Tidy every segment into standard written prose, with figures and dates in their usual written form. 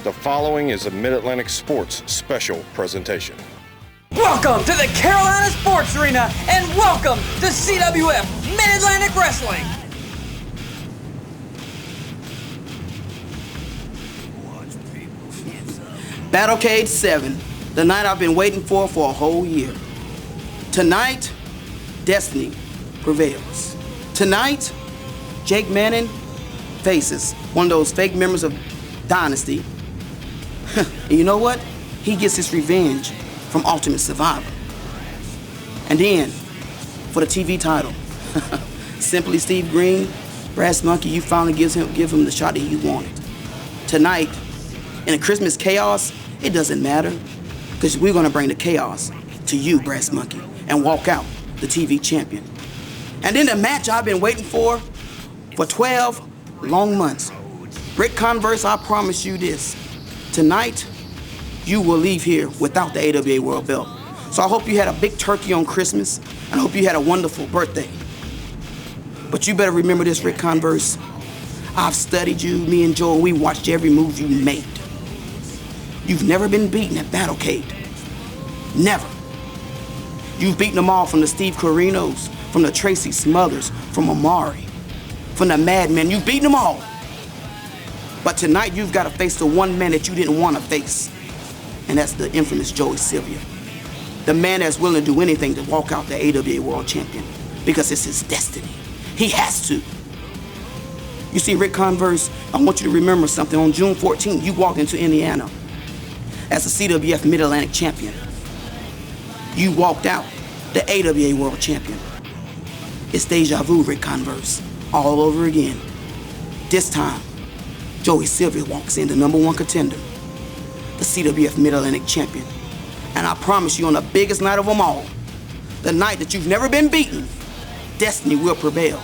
The following is a Mid-Atlantic Sports special presentation. Welcome to the Carolina Sports Arena, and welcome to CWF Mid-Atlantic Wrestling. Battlecade VII, the night I've been waiting for a whole year. Tonight, destiny prevails. Tonight, Jake Manning faces one of those fake members of Dynasty. And you know what? He gets his revenge from Ultimate Survivor. And then, for the TV title, Simply Steve Green, Brass Monkey, you finally give him the shot that he wanted. Tonight, in the Christmas chaos, it doesn't matter, because we're going to bring the chaos to you, Brass Monkey, and walk out the TV champion. And then the match I've been waiting for 12 long months. Ric Converse, I promise you this. Tonight, you will leave here without the AWA World Belt. So I hope you had a big turkey on Christmas, and I hope you had a wonderful birthday. But you better remember this, Ric Converse. I've studied you, me and Joel, we watched every move you made. You've never been beaten at Battlecade. Never. You've beaten them all, from the Steve Corinos, from the Tracy Smothers, from Amari, from the Madmen. You've beaten them all. But tonight you've got to face the one man that you didn't want to face. And that's the infamous Joey Sylvia. The man that's willing to do anything to walk out the AWA World Champion, because it's his destiny. He has to. You see, Ric Converse, I want you to remember something. On June 14th, you walked into Indiana as the CWF Mid-Atlantic champion. You walked out the AWA World Champion. It's deja vu, Ric Converse, all over again. This time, Joey Sylvia walks in, the #1 contender, the CWF Mid-Atlantic champion. And I promise you, on the biggest night of them all, the night that you've never been beaten, destiny will prevail,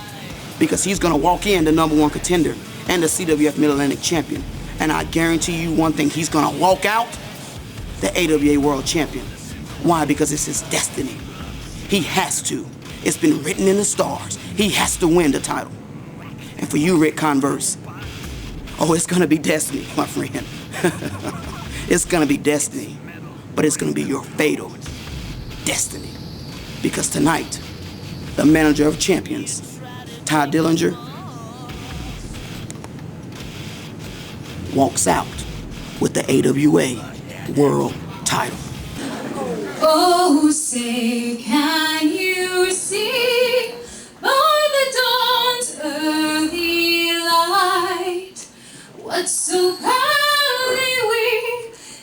because he's gonna walk in the #1 contender and the CWF Mid-Atlantic champion. And I guarantee you one thing, he's gonna walk out the AWA World Champion. Why? Because it's his destiny. He has to. It's been written in the stars. He has to win the title. And for you, Ric Converse, oh, it's gonna be destiny, my friend. It's gonna be destiny, but it's gonna be your fatal destiny. Because tonight, the manager of champions, Ty Dillinger, walks out with the AWA World title. Oh, say, can you see by the dawn's early light what so proudly we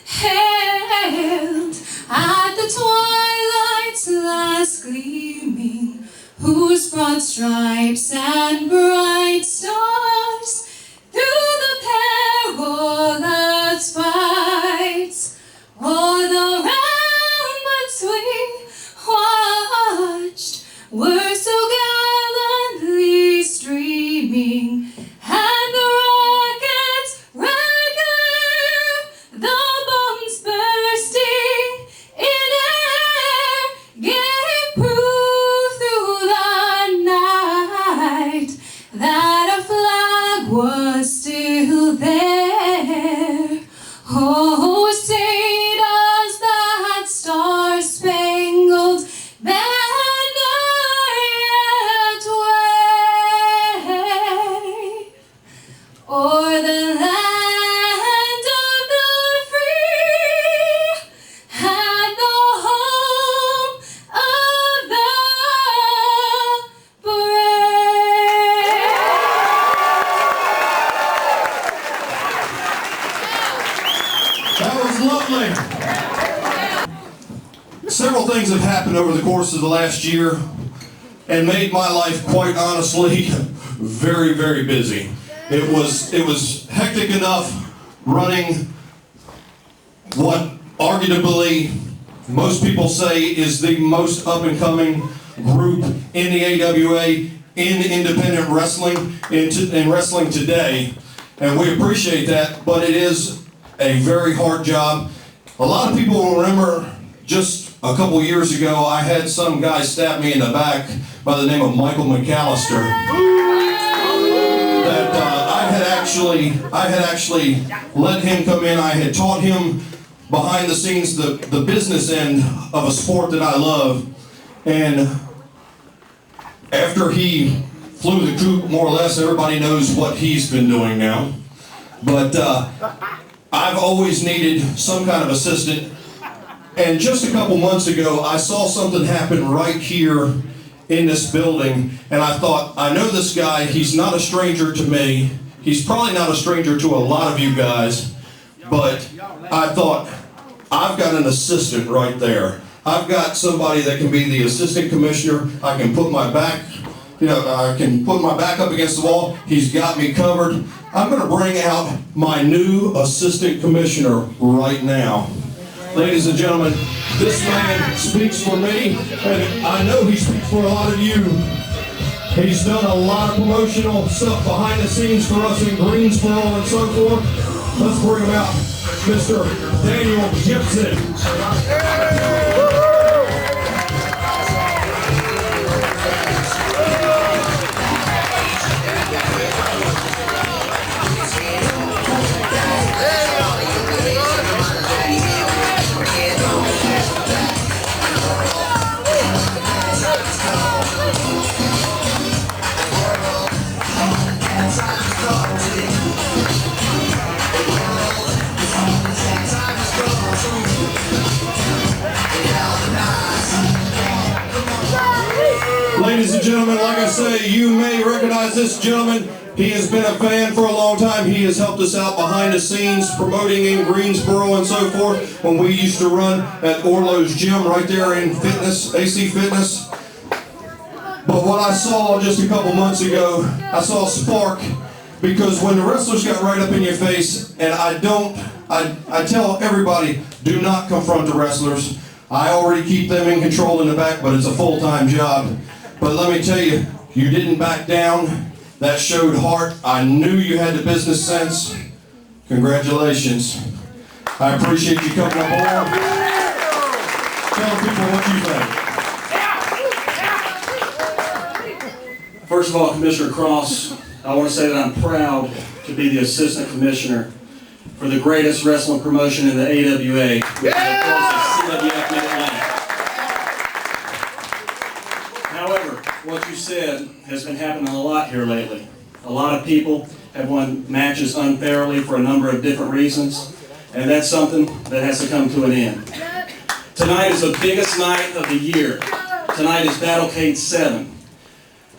hailed at the twilight's last gleaming, whose broad stripes and bright stars through the perilous fights o'er the ramparts we watched were so gallantly streaming, and the rockets' red glare, the bombs bursting in air, gave proof through the night that a flag was still there. Oh, say does that star-spangled banner yet wave o'er the land of the free and the home of the brave? That was lovely. Several things have happened over the course of the last year and made my life, quite honestly, very, very busy. It was hectic enough running what arguably most people say is the most up-and-coming group in the AWA, in independent wrestling, in wrestling today. And we appreciate that, but it is a very hard job. A lot of people will remember just a couple years ago, I had some guy stab me in the back by the name of Michael McAllister. That I had had actually let him come in. I had taught him behind the scenes the business end of a sport that I love. And after he flew the coop, more or less, everybody knows what he's been doing now. But I've always needed some kind of assistant. And just a couple months ago, I saw something happen right here in this building. And I thought, I know this guy, he's not a stranger to me. He's probably not a stranger to a lot of you guys. But I thought, I've got an assistant right there. I've got somebody that can be the assistant commissioner. I can put my back, I can put my back up against the wall. He's got me covered. I'm going to bring out my new assistant commissioner right now. Ladies and gentlemen, this man speaks for me, and I know he speaks for a lot of you. He's done a lot of promotional stuff behind the scenes for us in Greensboro and so forth. Let's bring him out, Mr. Daniel Gibson. Ladies and gentlemen, like I say, you may recognize this gentleman. He has been a fan for a long time. He has helped us out behind the scenes, promoting in Greensboro and so forth, when we used to run at Orlo's Gym right there in Fitness, AC Fitness. But what I saw just a couple months ago, I saw a spark, because when the wrestlers got right up in your face, and I tell everybody, do not confront the wrestlers. I already keep them in control in the back, but it's a full-time job. But let me tell you, you didn't back down. That showed heart. I knew you had the business sense. Congratulations. I appreciate you coming aboard. Tell people what you think. First of all, Commissioner Cross, I want to say that I'm proud to be the Assistant Commissioner for the greatest wrestling promotion in the AWA, which is of course the CWF Mid-Atlantic. However, what you said has been happening a lot here lately. A lot of people have won matches unfairly for a number of different reasons, and that's something that has to come to an end. Tonight is the biggest night of the year. Tonight is Battlecade VII.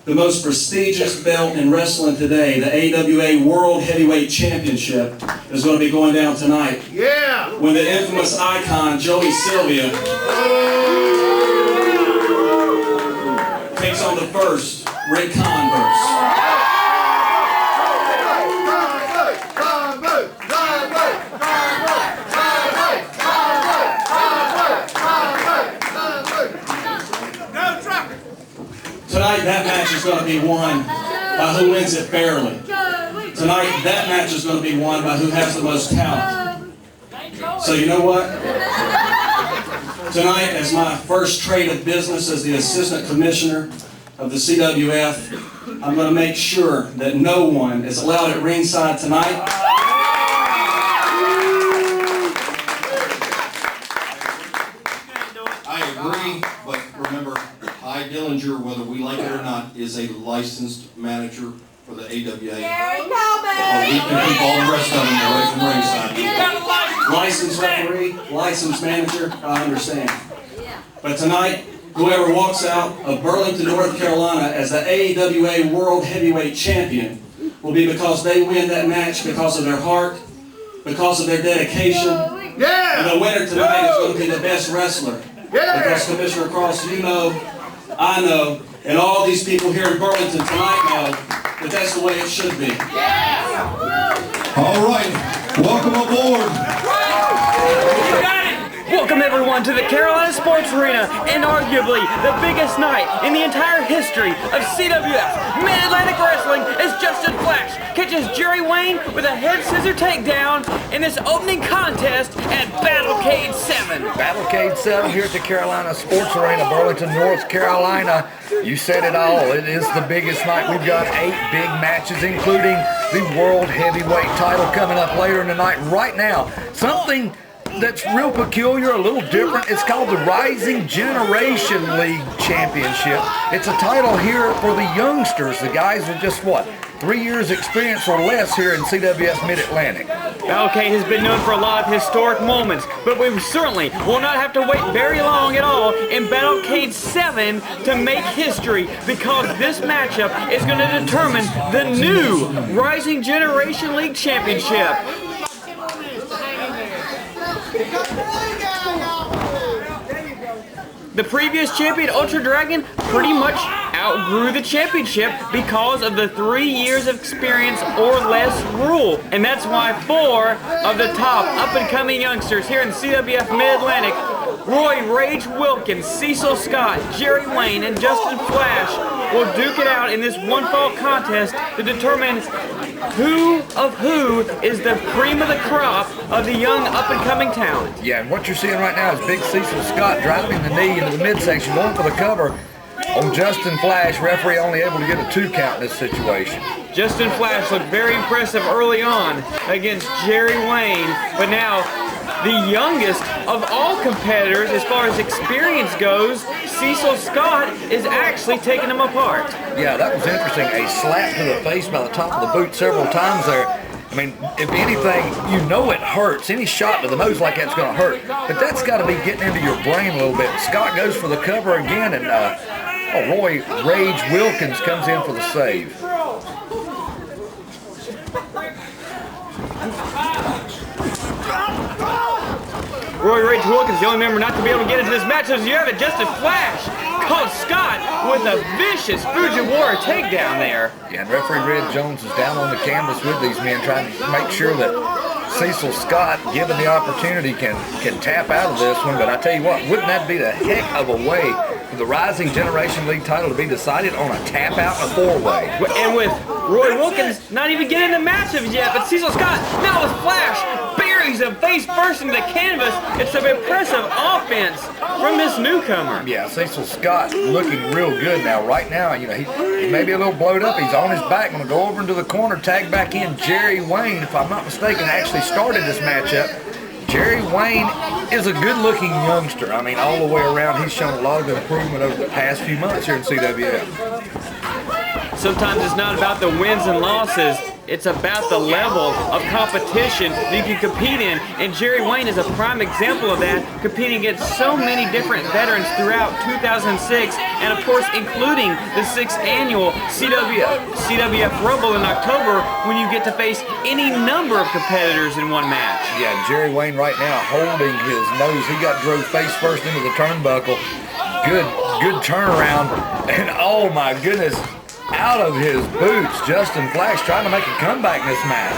The most prestigious belt in wrestling today, the AWA World Heavyweight Championship, is going to be going down tonight. Yeah! When the infamous icon, Joey Sylvia, takes on the first, Ric Converse. Tonight, that match is going to be won by who wins it fairly. Tonight, that match is going to be won by who has the most talent. So you know what? Tonight, as my first trade of business as the Assistant Commissioner of the CWF, I'm going to make sure that no one is allowed at ringside tonight. I agree, but remember, Ty Dillinger, whether we like it or not, is a licensed manager for the AWA. We can keep all the rest of them away from ringside. Licensed referee, licensed manager, I understand. But tonight, whoever walks out of Burlington, North Carolina as the AWA World Heavyweight Champion will be because they win that match because of their heart, because of their dedication. And the winner tonight is going to be the best wrestler. Because Commissioner Cross, you know, I know, and all these people here in Burlington tonight know that that's the way it should be. All right, welcome aboard. Welcome everyone to the Carolina Sports Arena and arguably the biggest night in the entire history of CWF Mid-Atlantic Wrestling as Justin Flash catches Jerry Wayne with a head scissor takedown in this opening contest at Battlecade VII. Battlecade VII here at the Carolina Sports Arena, Burlington, North Carolina. You said it all. It is the biggest night. We've got 8 big matches, including the World Heavyweight title coming up later in the night. Right now, something that's real peculiar, a little different. It's called the Rising Generation League Championship. It's a title here for the youngsters. The guys are just, 3 years experience or less here in CWF Mid-Atlantic. Battlecade has been known for a lot of historic moments, but we certainly will not have to wait very long at all in Battlecade VII to make history, because this matchup is going to determine the new Rising Generation League Championship. The previous champion, Ultra Dragon, pretty much outgrew the championship because of the 3 years of experience or less rule. And that's why 4 of the top up-and-coming youngsters here in CWF Mid-Atlantic, Roy Rage Wilkins, Cecil Scott, Jerry Wayne, and Justin Flash, will duke it out in this one-fall contest to determine who is the cream of the crop of the young up-and-coming talent. Yeah, and what you're seeing right now is Big Cecil Scott driving the knee into the midsection, going for the cover on Justin Flash. Referee only able to get a 2 count in this situation. Justin Flash looked very impressive early on against Jerry Wayne, but now the youngest of all competitors as far as experience goes, Cecil Scott, is actually taking him apart. Yeah, that was interesting. A slap to the face by the top of the boot several times there. I mean, if anything, you know it hurts. Any shot to the nose like that's going to hurt. But that's got to be getting into your brain a little bit. Scott goes for the cover again, and Roy Rage Wilkins comes in for the save. Roy Rage Wilkins, the only member not to be able to get into this match, as you have it, Justin Flash caught Scott with a vicious Fujiwara takedown there. Yeah, and referee Red Jones is down on the canvas with these men, trying to make sure that Cecil Scott, given the opportunity, can tap out of this one. But I tell you what, wouldn't that be the heck of a way for the Rising Generation League title to be decided on a tap out in a 4-way? And with Roy Wilkins not even getting the matchups yet, but Cecil Scott now with Flash buries him face first into the canvas. It's some impressive offense from this newcomer. Yeah, Cecil Scott looking real good now. Right now, you know, he may be a little blowed up. He's on his back. Going to go over into the corner, tag back in Jerry Wayne, if I'm not mistaken, actually started this matchup. Jerry Wayne is a good-looking youngster. I mean, all the way around, he's shown a lot of improvement over the past few months here in CWF. Sometimes it's not about the wins and losses. It's about the level of competition that you can compete in, and Jerry Wayne is a prime example of that, competing against so many different veterans throughout 2006, and of course including the 6th annual CWF Rumble in October, when you get to face any number of competitors in one match. Yeah, Jerry Wayne right now holding his nose. He got drove face first into the turnbuckle. Good turnaround, and oh my goodness, out of his boots, Justin Flash trying to make a comeback in this match.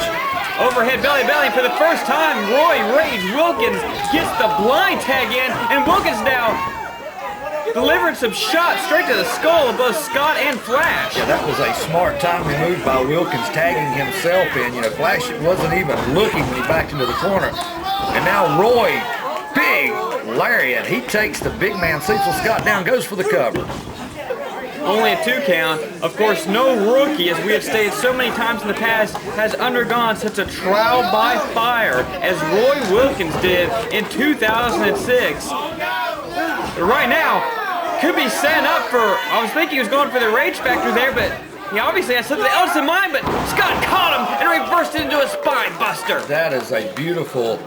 Overhead belly for the first time, Roy Rage Wilkins gets the blind tag in, and Wilkins now delivering some shots straight to the skull of both Scott and Flash. Yeah, that was a smart timely move by Wilkins, tagging himself in. You know, Flash wasn't even looking when he backed into the corner. And now Roy, big lariat. He takes the big man Cecil Scott down, goes for the cover. Only a 2 count. Of course, no rookie, as we have stated so many times in the past, has undergone such a trial by fire as Roy Wilkins did in 2006. Right now, could be setting up for, I was thinking he was going for the Rage Factor there, but he obviously has something else in mind, but Scott caught him and reversed it into a spine buster. That is a beautiful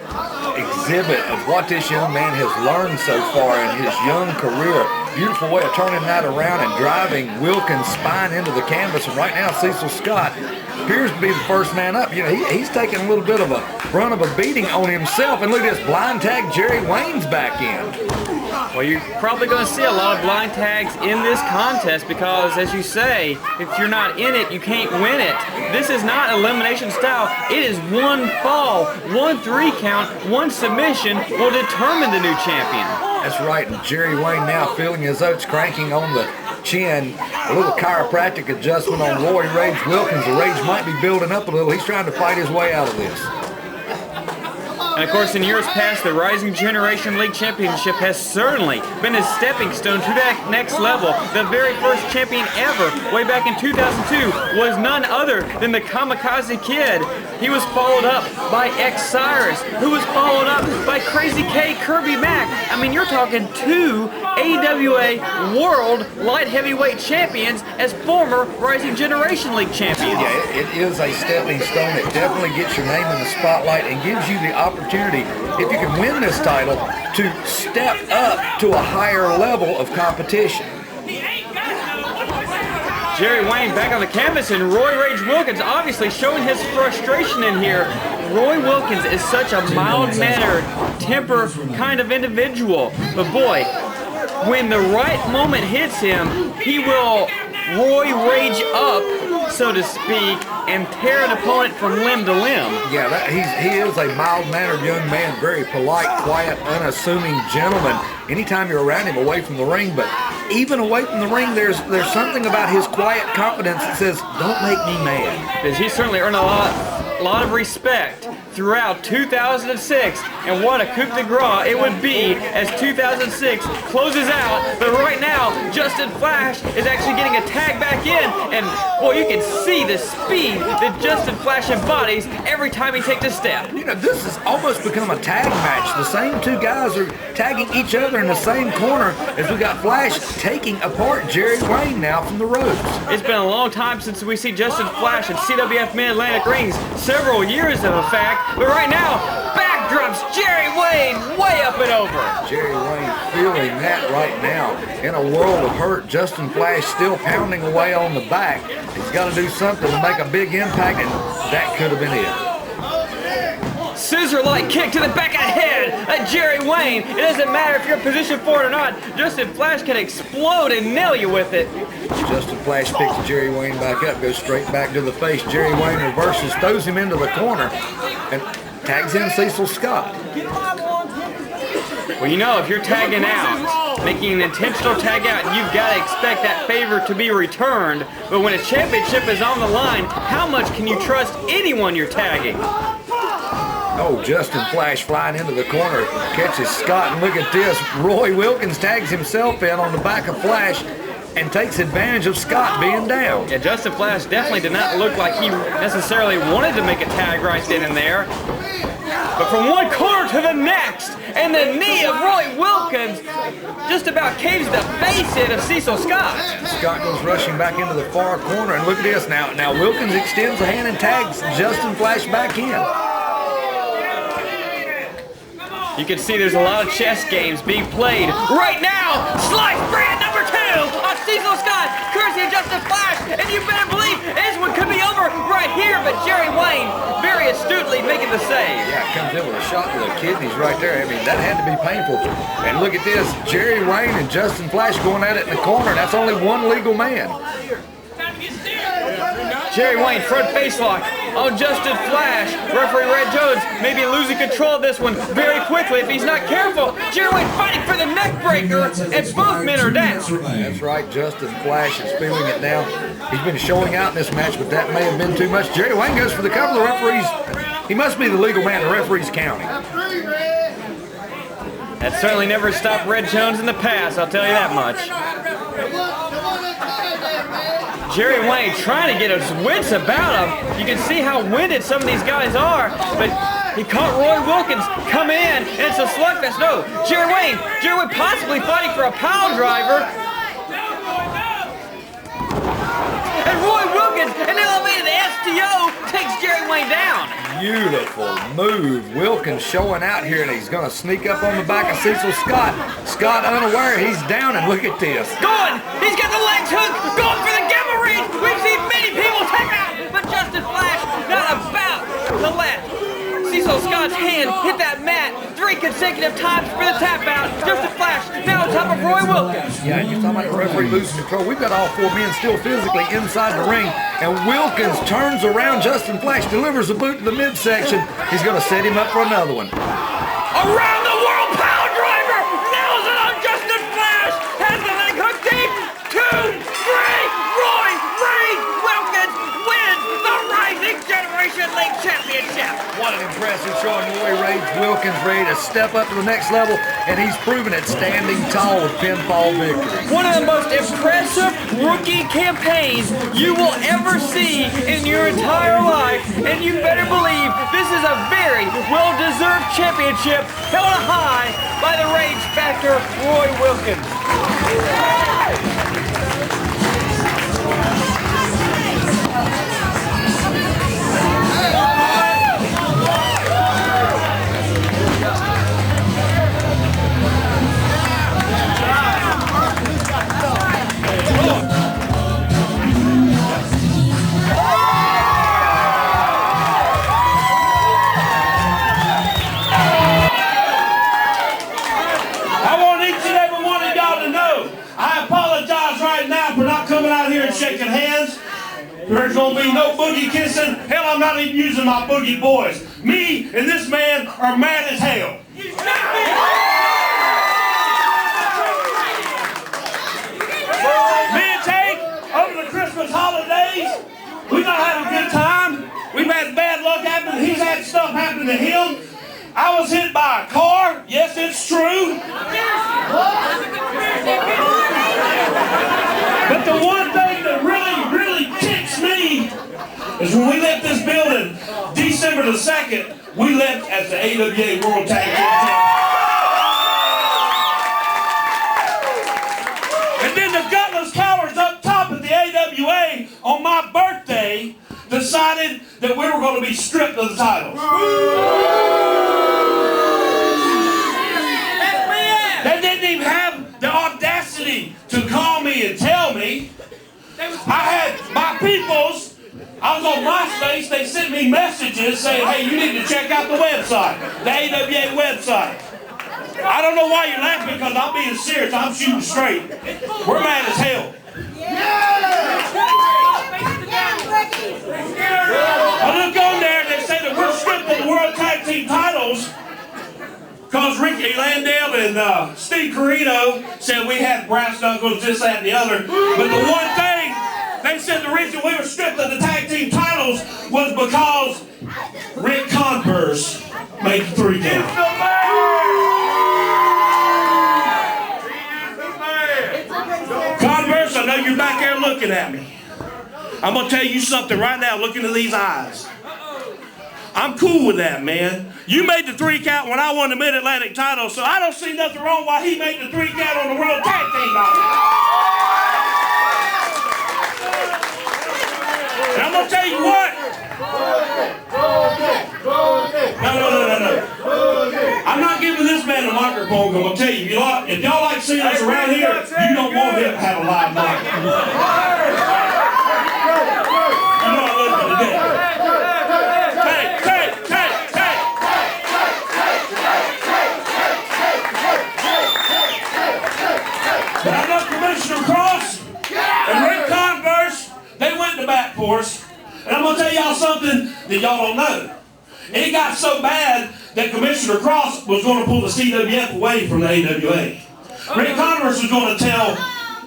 exhibit of what this young man has learned so far in his young career. Beautiful way of turning that around and driving Wilkins' spine into the canvas. And right now, Cecil Scott appears to be the first man up. You know, he's taking a little bit of a run of a beating on himself. And look at this blind tag, Jerry Wayne's back in. Well, you're probably going to see a lot of blind tags in this contest because, as you say, if you're not in it, you can't win it. This is not elimination style. It is one fall, 1 3 count, 1 submission will determine the new champion. That's right, and Jerry Wayne now feeling his oats cranking on the chin. A little chiropractic adjustment on Roy Rage Wilkins. The rage might be building up a little. He's trying to fight his way out of this. And of course, in years past, the Rising Generation League Championship has certainly been a stepping stone to that next level. The very first champion ever, way back in 2002, was none other than the Kamakazi Kid. He was followed up by X-Cyrus, who was followed up by Crazy K Kirby Mack. I mean, you're talking 2 AWA World Light Heavyweight Champions as former Rising Generation League champions. Yeah, it is a stepping stone. It definitely gets your name in the spotlight and gives you the opportunity, if you can win this title, to step up to a higher level of competition. Jerry Wayne back on the canvas, and Roy Rage Wilkins obviously showing his frustration in here. Roy Wilkins is such a mild-mannered, temper kind of individual, but boy, when the right moment hits him, he will Roy Rage up, so to speak, and tear an opponent from limb to limb. Yeah, he is a mild-mannered young man, very polite, quiet, unassuming gentleman. Anytime you're around him away from the ring, but even away from the ring, there's something about his quiet confidence that says, don't make me mad. Because he certainly earned a lot of respect throughout 2006, and what a coup de grace it would be as 2006 closes out. But right now, Justin Flash is actually getting a tag back in, and boy, you can see the speed that Justin Flash embodies every time he takes a step. You know, this has almost become a tag match. The same 2 guys are tagging each other in the same corner as we got Flash taking apart Jerry Wayne now from the ropes. It's been a long time since we see Justin Flash in CWF Mid-Atlantic rings, several years of a fact, but right now, back drops Jerry Wayne way up and over. Jerry Wayne feeling that right now. In a world of hurt, Justin Flash still pounding away on the back. He's got to do something to make a big impact, and that could have been it. Scissor-like kick to the back of the head of Jerry Wayne. It doesn't matter if you're in position for it or not. Justin Flash can explode and nail you with it. Justin Flash picks Jerry Wayne back up, goes straight back to the face. Jerry Wayne reverses, throws him into the corner, and tags in Cecil Scott. Well, you know, if you're tagging out, making an intentional tag out, you've got to expect that favor to be returned. But when a championship is on the line, how much can you trust anyone you're tagging? Oh, Justin Flash flying into the corner, catches Scott, and look at this. Roy Wilkins tags himself in on the back of Flash and takes advantage of Scott being down. Yeah, Justin Flash definitely did not look like he necessarily wanted to make a tag right then and there. But from one corner to the next, and the knee of Roy Wilkins just about caves the face in of Cecil Scott. Scott goes rushing back into the far corner, and look at this now. Now Wilkins extends a hand and tags Justin Flash back in. You can see there's a lot of chess games being played right now. Slice brand number 2 on Cecil Scott, courtesy of Justin Flash, and you better believe this one could be over right here, but Jerry Wayne very astutely making the save. Yeah, comes in with a shot to the kidneys right there. I mean, that had to be painful. And look at this, Jerry Wayne and Justin Flash going at it in the corner. That's only one legal man. Jerry Wayne, front face lock on Justin Flash. Referee Red Jones may be losing control of this one very quickly if he's not careful. Jerry Wayne fighting for the neck breaker, and both men are down. That's right, Justin Flash is feeling it now. He's been showing out in this match, but that may have been too much. Jerry Wayne goes for the cover. The referees, he must be the legal man. The referee's counting. That certainly never stopped Red Jones in the past, I'll tell you that much. Jerry Wayne trying to get his wits about him. You can see how winded some of these guys are, but he caught Roy Wilkins coming in, and it's a slugfest. No, Jerry Wayne possibly fighting for a pile driver. And Roy Wilkins, an elevated STO, takes Jerry Wayne down. Beautiful move. Wilkins showing out here, and he's going to sneak up on the back of Cecil Scott. Scott unaware, he's down, and look at this. Going! He's got the legs hooked! Going for the gamma reach! We've seen many people take out, but Justin Flash not about to let Cecil Scott's hand hit that mat. 3 consecutive times for the tap out. Just a flash, now on top of Roy Wilkins. Yeah, you're talking about the referee losing control. We've got all 4 men still physically inside the ring, and Wilkins turns around. Justin Flash delivers a boot to the midsection. He's going to set him up for another one. Around the world power driver! Nails it on Justin Flash! Has the leg hook deep! 2, 3! Roy Wilkins wins the Rising Generation League Championship! What an impressive showing. Roy Wilkins ready to step up to the next level, and he's proven it standing tall with pinfall victory. One of the most impressive rookie campaigns you will ever see in your entire life, and you better believe this is a very well-deserved championship held high by the Rage Factor Roy Wilkins. Shaking hands. There's gonna be no boogie kissing. Hell, I'm not even using my boogie boys. Me and this man are mad as hell. Me and Tank, over the Christmas holidays, we gonna have a good time. We've had bad luck happen. He's had stuff happen to him. I was hit by a car. Yes, it's true. But the one thing that really ticks me is when we left this building, December the 2nd, we left as the AWA World Tag Team Champions. And then the gutless cowards up top at the AWA on my birthday decided that we were going to be stripped of the titles. They didn't even have the audacity to call me and tell me. I had my peoples, I was on MySpace, they sent me messages saying, hey, you need to check out the website, the AWA website. I don't know why you're laughing, because I'm being serious, I'm shooting straight. We're mad as hell. I look on there and they say that we're stripped of the World Tag Team titles because Ricky Landale and Steve Carino said we had brass knuckles, this, that, and the other. But the one thing, they said the reason we were stripped of the tag team titles was because Ric Converse made the 3 count. Converse, I know you're back there looking at me. I'm going to tell you something right now, look into these eyes. I'm cool with that, man. You made the 3 count when I won the Mid-Atlantic title, so I don't see nothing wrong why he made the 3 count on the World Tag Team title. And I'm going to tell you what. No. I'm not giving this man a microphone, I'm going to tell you, if y'all like seeing us around here, you don't want him to have a live mic. You know I love you to death. But I know Commissioner Cross and Ric Converse, they went to bat for us. And I'm going to tell y'all something that y'all don't know. It got so bad that Commissioner Cross was going to pull the CWF away from the AWA. Ric Converse was going to tell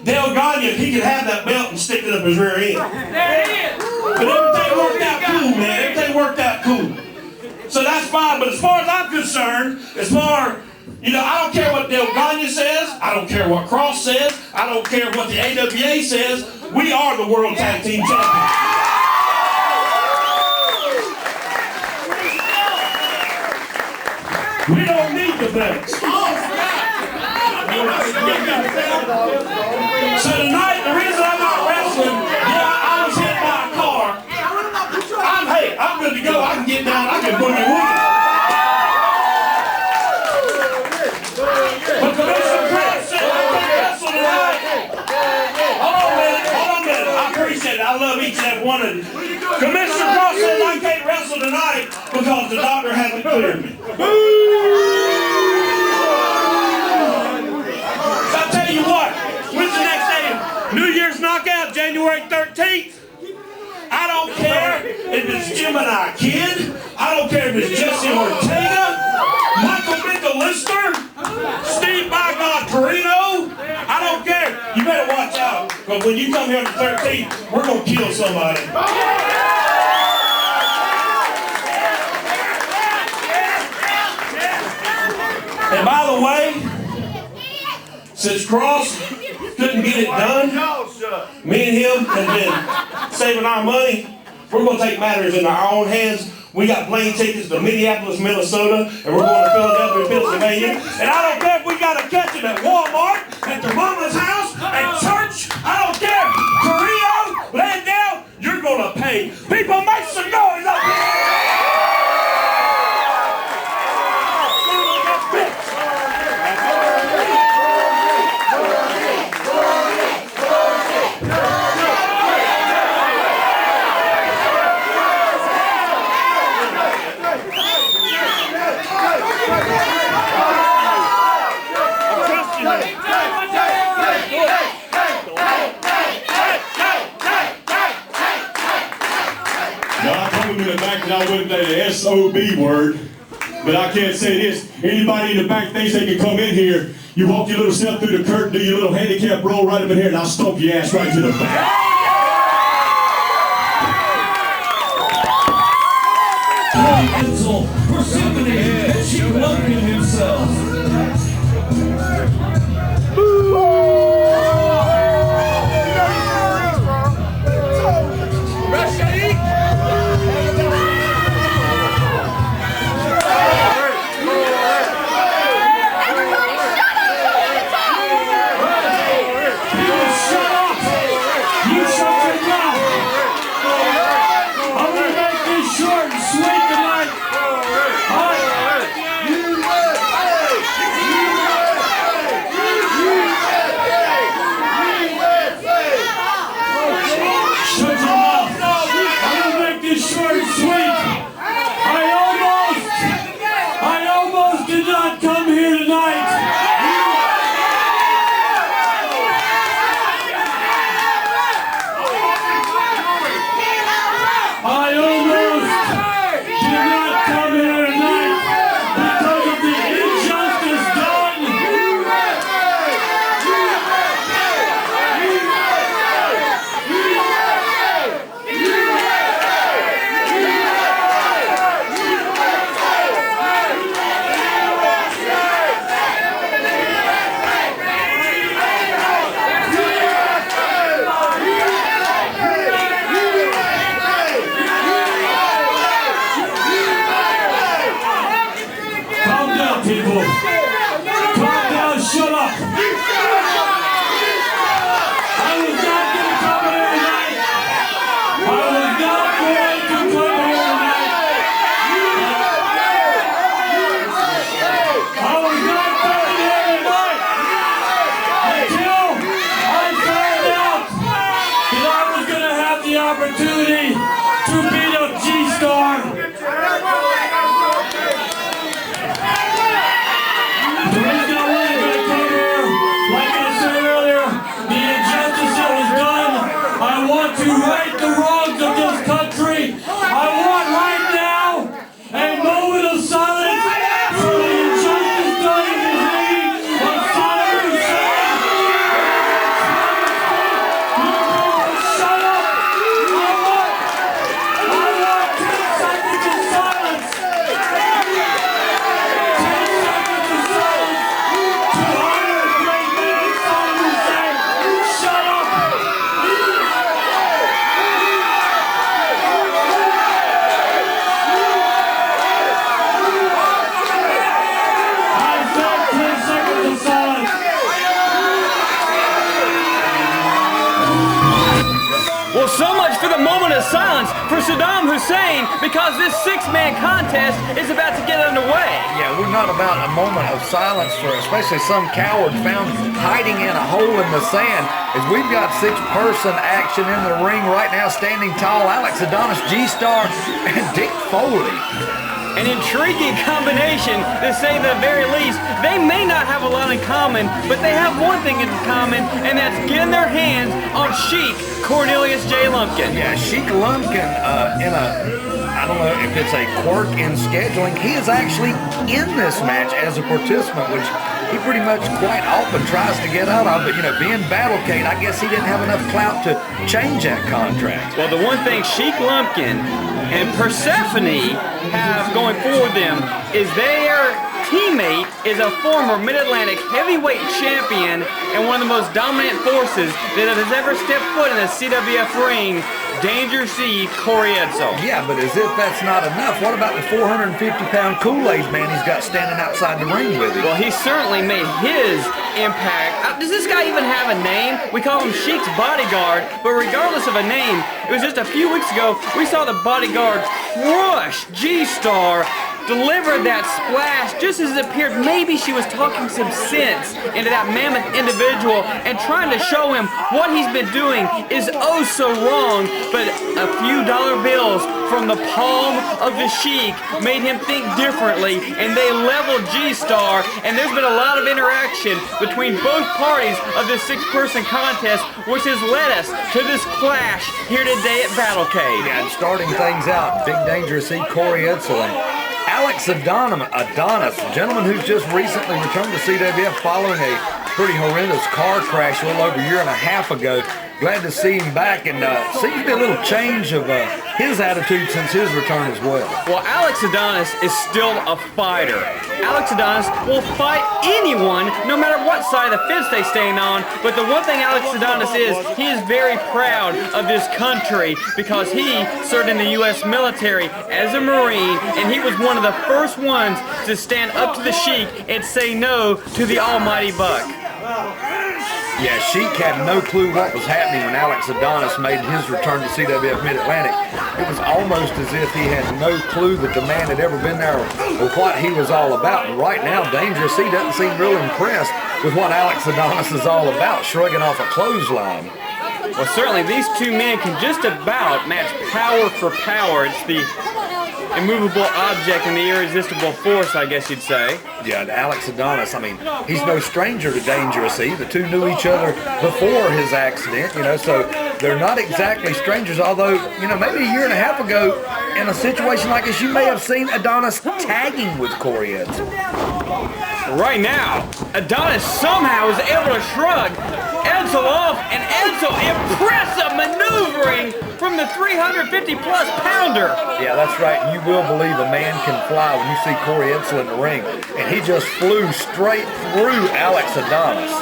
Dale Gagne if he could have that belt and stick it up his rear end. But everything worked out cool, man. Everything worked out cool. So that's fine. But as far as I'm concerned, I don't care what Dale Gagne says. I don't care what Cross says. I don't care what the AWA says. We are the World Tag Team Champions. We don't need the belts. So tonight, the reason I'm not wrestling, I was hit by a car. I'm good to go. I can get down. I can boogie woogie. But Commissioner Cross said I can't wrestle tonight. Hold on a minute. I appreciate it. I love each and every one of you. Commissioner Cross said I can't wrestle tonight because the doctor hasn't cleared me. Gemini Kid. I don't care if it's Jesse Ortega, Michael McAllister, Steve by God Perino. I don't care. You better watch out, because when you come here on the 13th, we're going to kill somebody. And by the way, since Cross couldn't get it done, me and him have been saving our money. We're going to take matters in our own hands. We got plane tickets to Minneapolis, Minnesota, and we're going to Philadelphia, Pennsylvania. And I don't care if we got to catch him at Walmart, at their mama's house, at church. I don't care. Korea, Landau, you're going to pay. People, make some noise up here. I wouldn't say the SOB word, but I can't say this. Anybody in the back thinks they can come in here, you walk your little step through the curtain, do your little handicap roll right up in here, and I'll stomp your ass right to the back. Edsel, Persephone, and Sheik Lumpkin himself. Opportunity to beat up GeeStar. The reason I really going to come here, like I said earlier, the injustice that was done, I want to right the wrongs of this country. I want right now a moment of silence for the injustice done in the name of Saddam Hussein. Shut up! Well, so much for the moment of silence for Saddam Hussein, because this six-man contest is about to get underway. Yeah, we're not about a moment of silence for especially some coward found hiding in a hole in the sand, as we've got six-person action in the ring right now, standing tall, Alex Adonis, GeeStar, and Dick Foley. An intriguing combination, to say the very least. They may not have a lot in common, but they have one thing in common, and that's getting their hands on Sheik Corneilus J. Lumpkin. Yeah, Sheik Lumpkin in a I don't know if it's a quirk in scheduling. He is actually in this match as a participant, which he pretty much quite often tries to get out of. But, you know, being Battlecade, I guess he didn't have enough clout to change that contract. Well, the one thing Sheik, Lumpkin and Persephone have going for them is their teammate is a former Mid-Atlantic heavyweight champion and one of the most dominant forces that has ever stepped foot in a CWF ring, Danger C, Corey Edsel. Yeah, but as if that's not enough, what about the 450-pound Kool-Aid man he's got standing outside the ring with him? Well, he certainly made his impact. Does this guy even have a name? We call him Sheik's bodyguard, but regardless of a name, it was just a few weeks ago we saw the bodyguard crush GeeStar, delivered that splash just as it appeared maybe she was talking some sense into that mammoth individual and trying to show him what he's been doing is oh so wrong, but a few dollar bills from the palm of the Sheik made him think differently, and they leveled GeeStar, and there's been a lot of interaction between both parties of this 6-person contest, which has led us to this clash here today at Battlecade. Yeah, and starting things out, Big Dangerous C, Corey Edsel, and Alex Adonis, a gentleman who's just recently returned to CWF following a pretty horrendous car crash a little over a year and a half ago. Glad to see him back, and seems to be a little change of his attitude since his return as well. Well, Alex Adonis is still a fighter. Alex Adonis will fight anyone, no matter what side of the fence they stand on, but the one thing Alex Adonis is, he is very proud of this country because he served in the U.S. military as a Marine, and he was one of the first ones to stand up to the Sheik and say no to the almighty Buck. Yeah, Sheik had no clue what was happening when Alex Adonis made his return to CWF Mid-Atlantic. It was almost as if he had no clue that the man had ever been there or what he was all about. And right now, Dangerous C doesn't seem real impressed with what Alex Adonis is all about, shrugging off a clothesline. Well, certainly these two men can just about match power for power. It's the immovable object and the irresistible force, I guess you'd say. Yeah, and Alex Adonis, I mean, he's no stranger to Dangerous C. The two knew each other before his accident, you know, so they're not exactly strangers, although, you know, maybe a year and a half ago, in a situation like this, you may have seen Adonis tagging with Corey Edsel. Right now, Adonis somehow is able to shrug Edsel off, and Edsel impressive maneuvering from the 350-plus pounder. Yeah, that's right. You will believe a man can fly when you see Corey Edsel in the ring, and he just flew straight through Alex Adonis.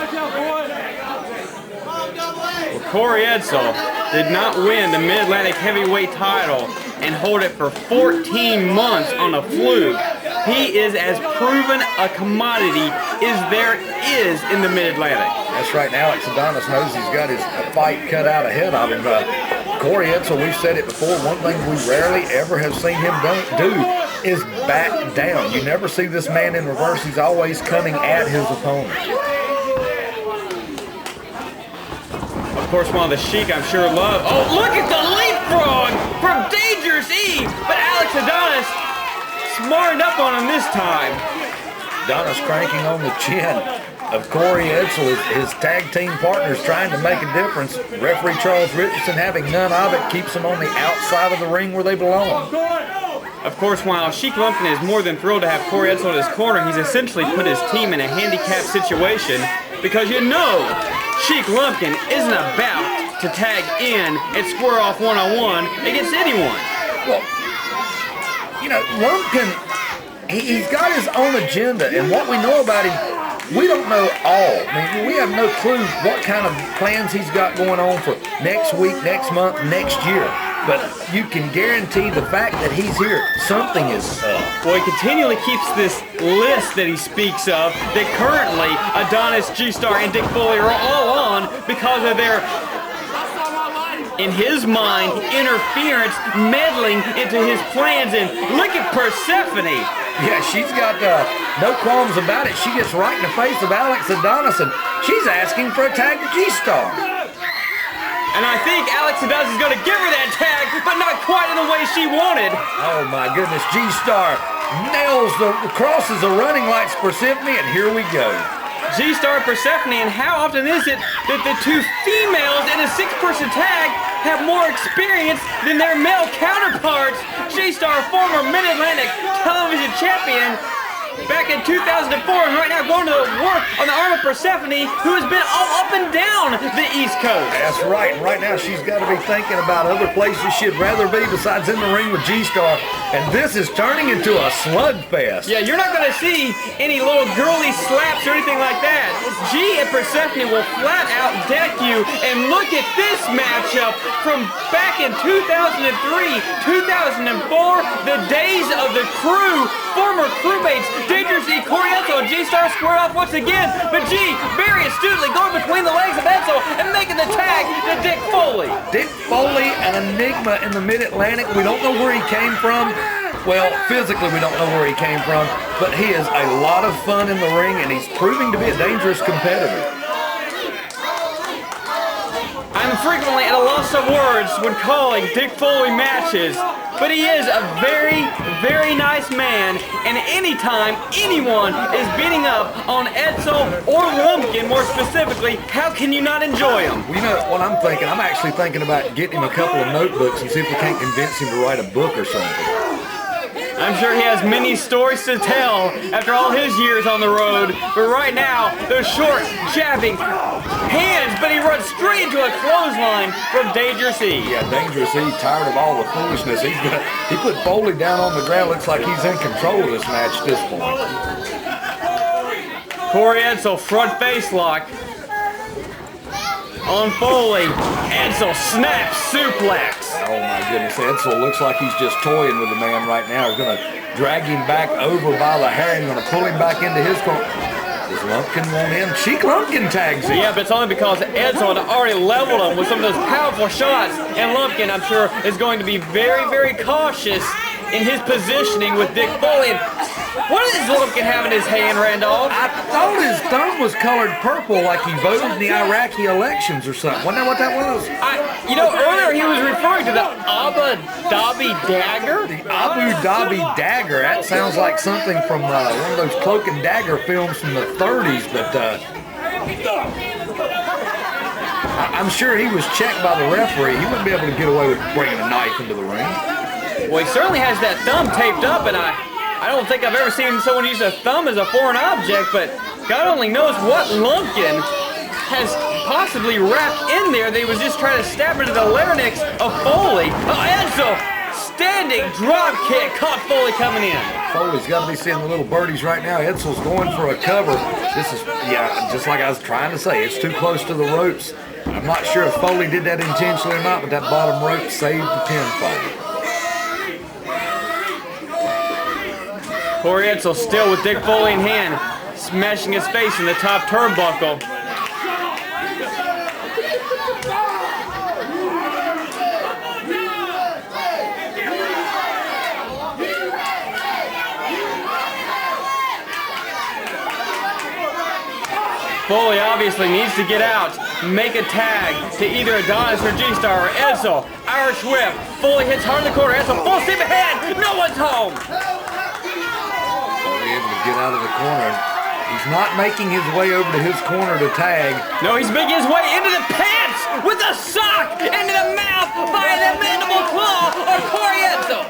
Well, Corey Edsel did not win the Mid-Atlantic heavyweight title and hold it for 14 months on a fluke. He is as proven a commodity as there is in the Mid-Atlantic. That's right, and Alex Adonis knows he's got his fight cut out ahead of him. Corey Edsel, we've said it before, one thing we rarely ever have seen him do is back down. You never see this man in reverse. He's always coming at his opponent. Of course, one of the Sheik, I'm sure, love. Oh, look at the leapfrog from Dangerous E! But Alex Adonis smarted up on him this time. Adonis cranking on the chin of Corey Edsel, his tag team partners trying to make a difference. Referee Charles Richardson having none of it keeps them on the outside of the ring where they belong. Of course, while Sheik Lumpkin is more than thrilled to have Corey Edsel in his corner, he's essentially put his team in a handicapped situation because you know Sheik Lumpkin isn't about to tag in and square off one-on-one against anyone. Well, you know, Lumpkin, he's got his own agenda, and what we know about him, we don't know all. I mean, we have no clue what kind of plans he's got going on for next week, next month, next year. But you can guarantee the fact that he's here, something is up. Well, he continually keeps this list that he speaks of that currently Adonis, GeeStar, and Dick Foley are all on because of their, in his mind, interference, meddling into his plans. And look at Persephone. Yeah, she's got no qualms about it. She gets right in the face of Alex Adonis, and she's asking for a tag to GeeStar. And I think Alex Adonis is going to give her that tag, but not quite in the way she wanted. Oh my goodness, GeeStar nails crosses the running lights, Persephone, and here we go. GeeStar and Persephone, and how often is it that the two females in a 6-person tag have more experience than their male counterparts? GeeStar, former Mid-Atlantic television champion, back in 2004, and right now going to work on the arm of Persephone, who has been all up and down the East Coast. That's right. Right now she's got to be thinking about other places she'd rather be besides in the ring with GeeStar, and this is turning into a slugfest. Yeah, you're not going to see any little girly slaps or anything like that. G and Persephone will flat out deck you, and look at this matchup from back in 2003, 2004, the days of the crew, former crewmates, Dangerous E, Corneilus, and GeeStar squared off once again, but G very astutely going between the legs of Edsel and making the tag to Dick Foley. Dick Foley, an enigma in the Mid-Atlantic. We don't know where he came from. Well, physically we don't know where he came from, but he is a lot of fun in the ring, and he's proving to be a dangerous competitor. I'm frequently at a loss of words when calling Dick Foley matches, but he is a very, very nice man, and anytime anyone is beating up on Edsel or Lumpkin, more specifically, how can you not enjoy him? Well, you know what I'm thinking? I'm actually thinking about getting him a couple of notebooks and see if we can't convince him to write a book or something. I'm sure he has many stories to tell after all his years on the road, but right now, those short, jabbing hands, but he runs straight into a clothesline from Dangerous E. Yeah, Dangerous E, tired of all the foolishness. He put Foley down on the ground. Looks like he's in control of this match at this point. Corey Edsel, front face lock on Foley. Edsel snaps suplex. Oh my goodness, Edsel looks like he's just toying with the man right now. He's going to drag him back over by the hair and going to pull him back into his corner. Does Lumpkin want in? Sheik Lumpkin tags him. Yeah, but it's only because Edsel had already leveled him with some of those powerful shots, and Lumpkin, I'm sure, is going to be very, very cautious in his positioning with Dick Foley. And what does Lumpkin have in his hand, Randolph? I thought his thumb was colored purple like he voted in the Iraqi elections or something. Wasn't that what that was? Earlier he was referring to the Abu Dhabi dagger. The Abu Dhabi dagger. That sounds like something from one of those cloak and dagger films from the 30s, but I'm sure he was checked by the referee. He wouldn't be able to get away with bringing a knife into the ring. Well, he certainly has that thumb taped up, and I don't think I've ever seen someone use a thumb as a foreign object, but God only knows what Lumpkin has possibly wrapped in there that he was just trying to stab into the larynx of Foley. Edsel, standing drop kick, caught Foley coming in. Foley's got to be seeing the little birdies right now. Edsel's going for a cover. This is, yeah, just like I was trying to say, it's too close to the ropes. I'm not sure if Foley did that intentionally or not, but that bottom rope saved the pinfall. Corey Edsel still with Dick Foley in hand, smashing his face in the top turnbuckle. Foley obviously needs to get out, make a tag to either Adonis or GeeStar or Edsel. Irish whip. Foley hits hard in the corner. Edsel full steam ahead. No one's home. Able to get out of the corner. He's not making his way over to his corner to tag. No, he's making his way into the pants with a sock into the mouth by the mandible claw of Corey Edsel.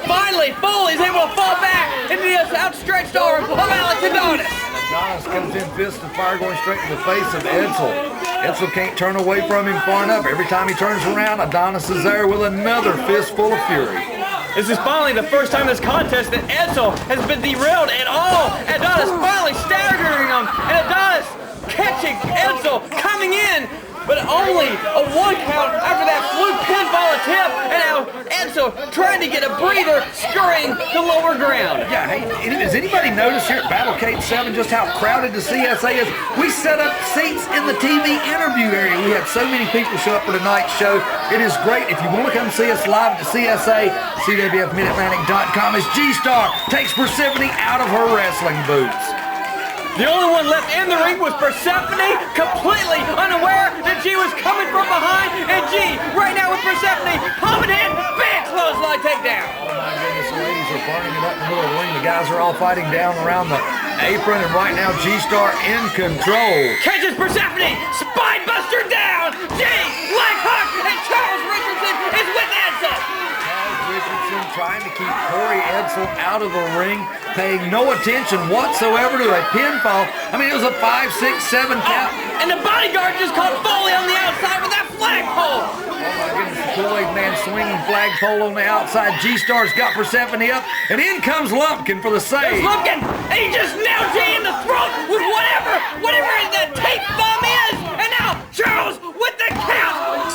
Finally, Foley's able to fall back into the outstretched arm of Alex Adonis. Adonis comes in fist of fire going straight in the face of Edsel. Edsel can't turn away from him far enough. Every time he turns around, Adonis is there with another fistful of fury. This is finally the first time in this contest that Edsel has been derailed at all. Adonis finally staggering him, and Adonis catching Edsel coming in, but only a 1 count after that fluke pinfall attempt, and now Edsel trying to get a breather, scurrying to lower ground. Yeah, hey, does anybody notice here at Battlecade VII just how crowded the CSA is? We set up seats in the TV interview area. We had so many people show up for tonight's show. It is great. If you want to come see us live at the CSA, CWF Mid-Atlantic.com, as GeeStar takes Persephone out of her wrestling boots. The only one left in the ring was Persephone, completely unaware that G was coming from behind, and G, right now with Persephone, coming in, big clothesline takedown. Oh my goodness, the ladies are burning it up in the middle of the ring. The guys are all fighting down around the apron, and right now GeeStar in control. Catches Persephone, Spinebuster down. Jay, leg hook, and Charles Richardson is with Edsel. Charles Richardson trying to keep Corey Edsel out of the ring, paying no attention whatsoever to a pinfall. I mean, it was a 5, 6, 7 count. And the bodyguard just caught Foley on the outside with that flagpole. Oh my goodness, the Kool-Aid man swinging flagpole on the outside. GeeStar's got Persephone up, and in comes Lumpkin for the save. There's Lumpkin, and he just nailed Jay in the throat with whatever that tape bomb is. And now Charles with the count.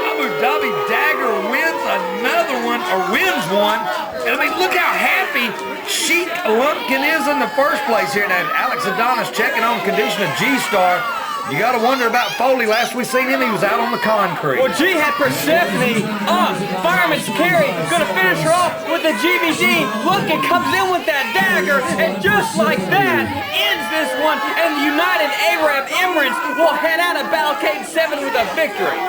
Abu Dhabi Dagger wins another one, or wins one. And I mean, look how happy Sheik Lumpkin is in the first place here. Now, Alex Adonis checking on condition of GeeStar. You got to wonder about Foley. Last we seen him, he was out on the concrete. Well, G had Persephone on. Fireman's carry, going to finish her off with the GVG. Lumpkin comes in with that dagger, and just like that, ends this one. And the United Arab Emirates will head out of Battlecade VII with a victory.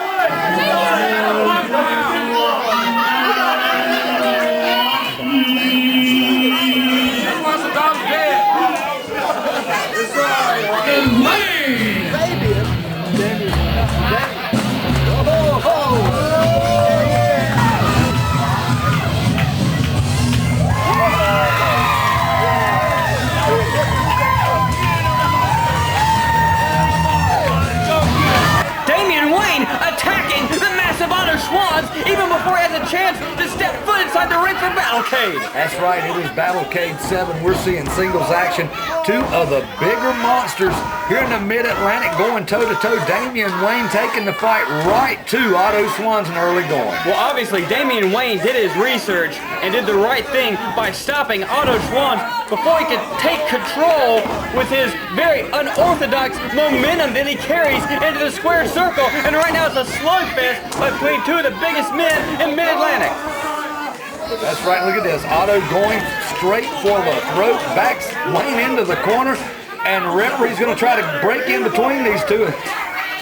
Attacking the massive Otto Schwanz even before he has a chance to step foot inside the ring for Battlecade. That's right, it is Battlecade VII. We're seeing singles action. Two of the bigger monsters here in the Mid-Atlantic going toe-to-toe. Damien Wayne taking the fight right to Otto Schwanz and early going. Well, obviously, Damien Wayne did his research and did the right thing by stopping Otto Schwanz before he could take control with his very unorthodox momentum that he carries into the square circle. And right now it's a slugfest between two of the biggest men in Mid-Atlantic. That's right, look at this. Otto going straight for the throat, backs Wayne into the corner, and the referee's going to try to break in between these two.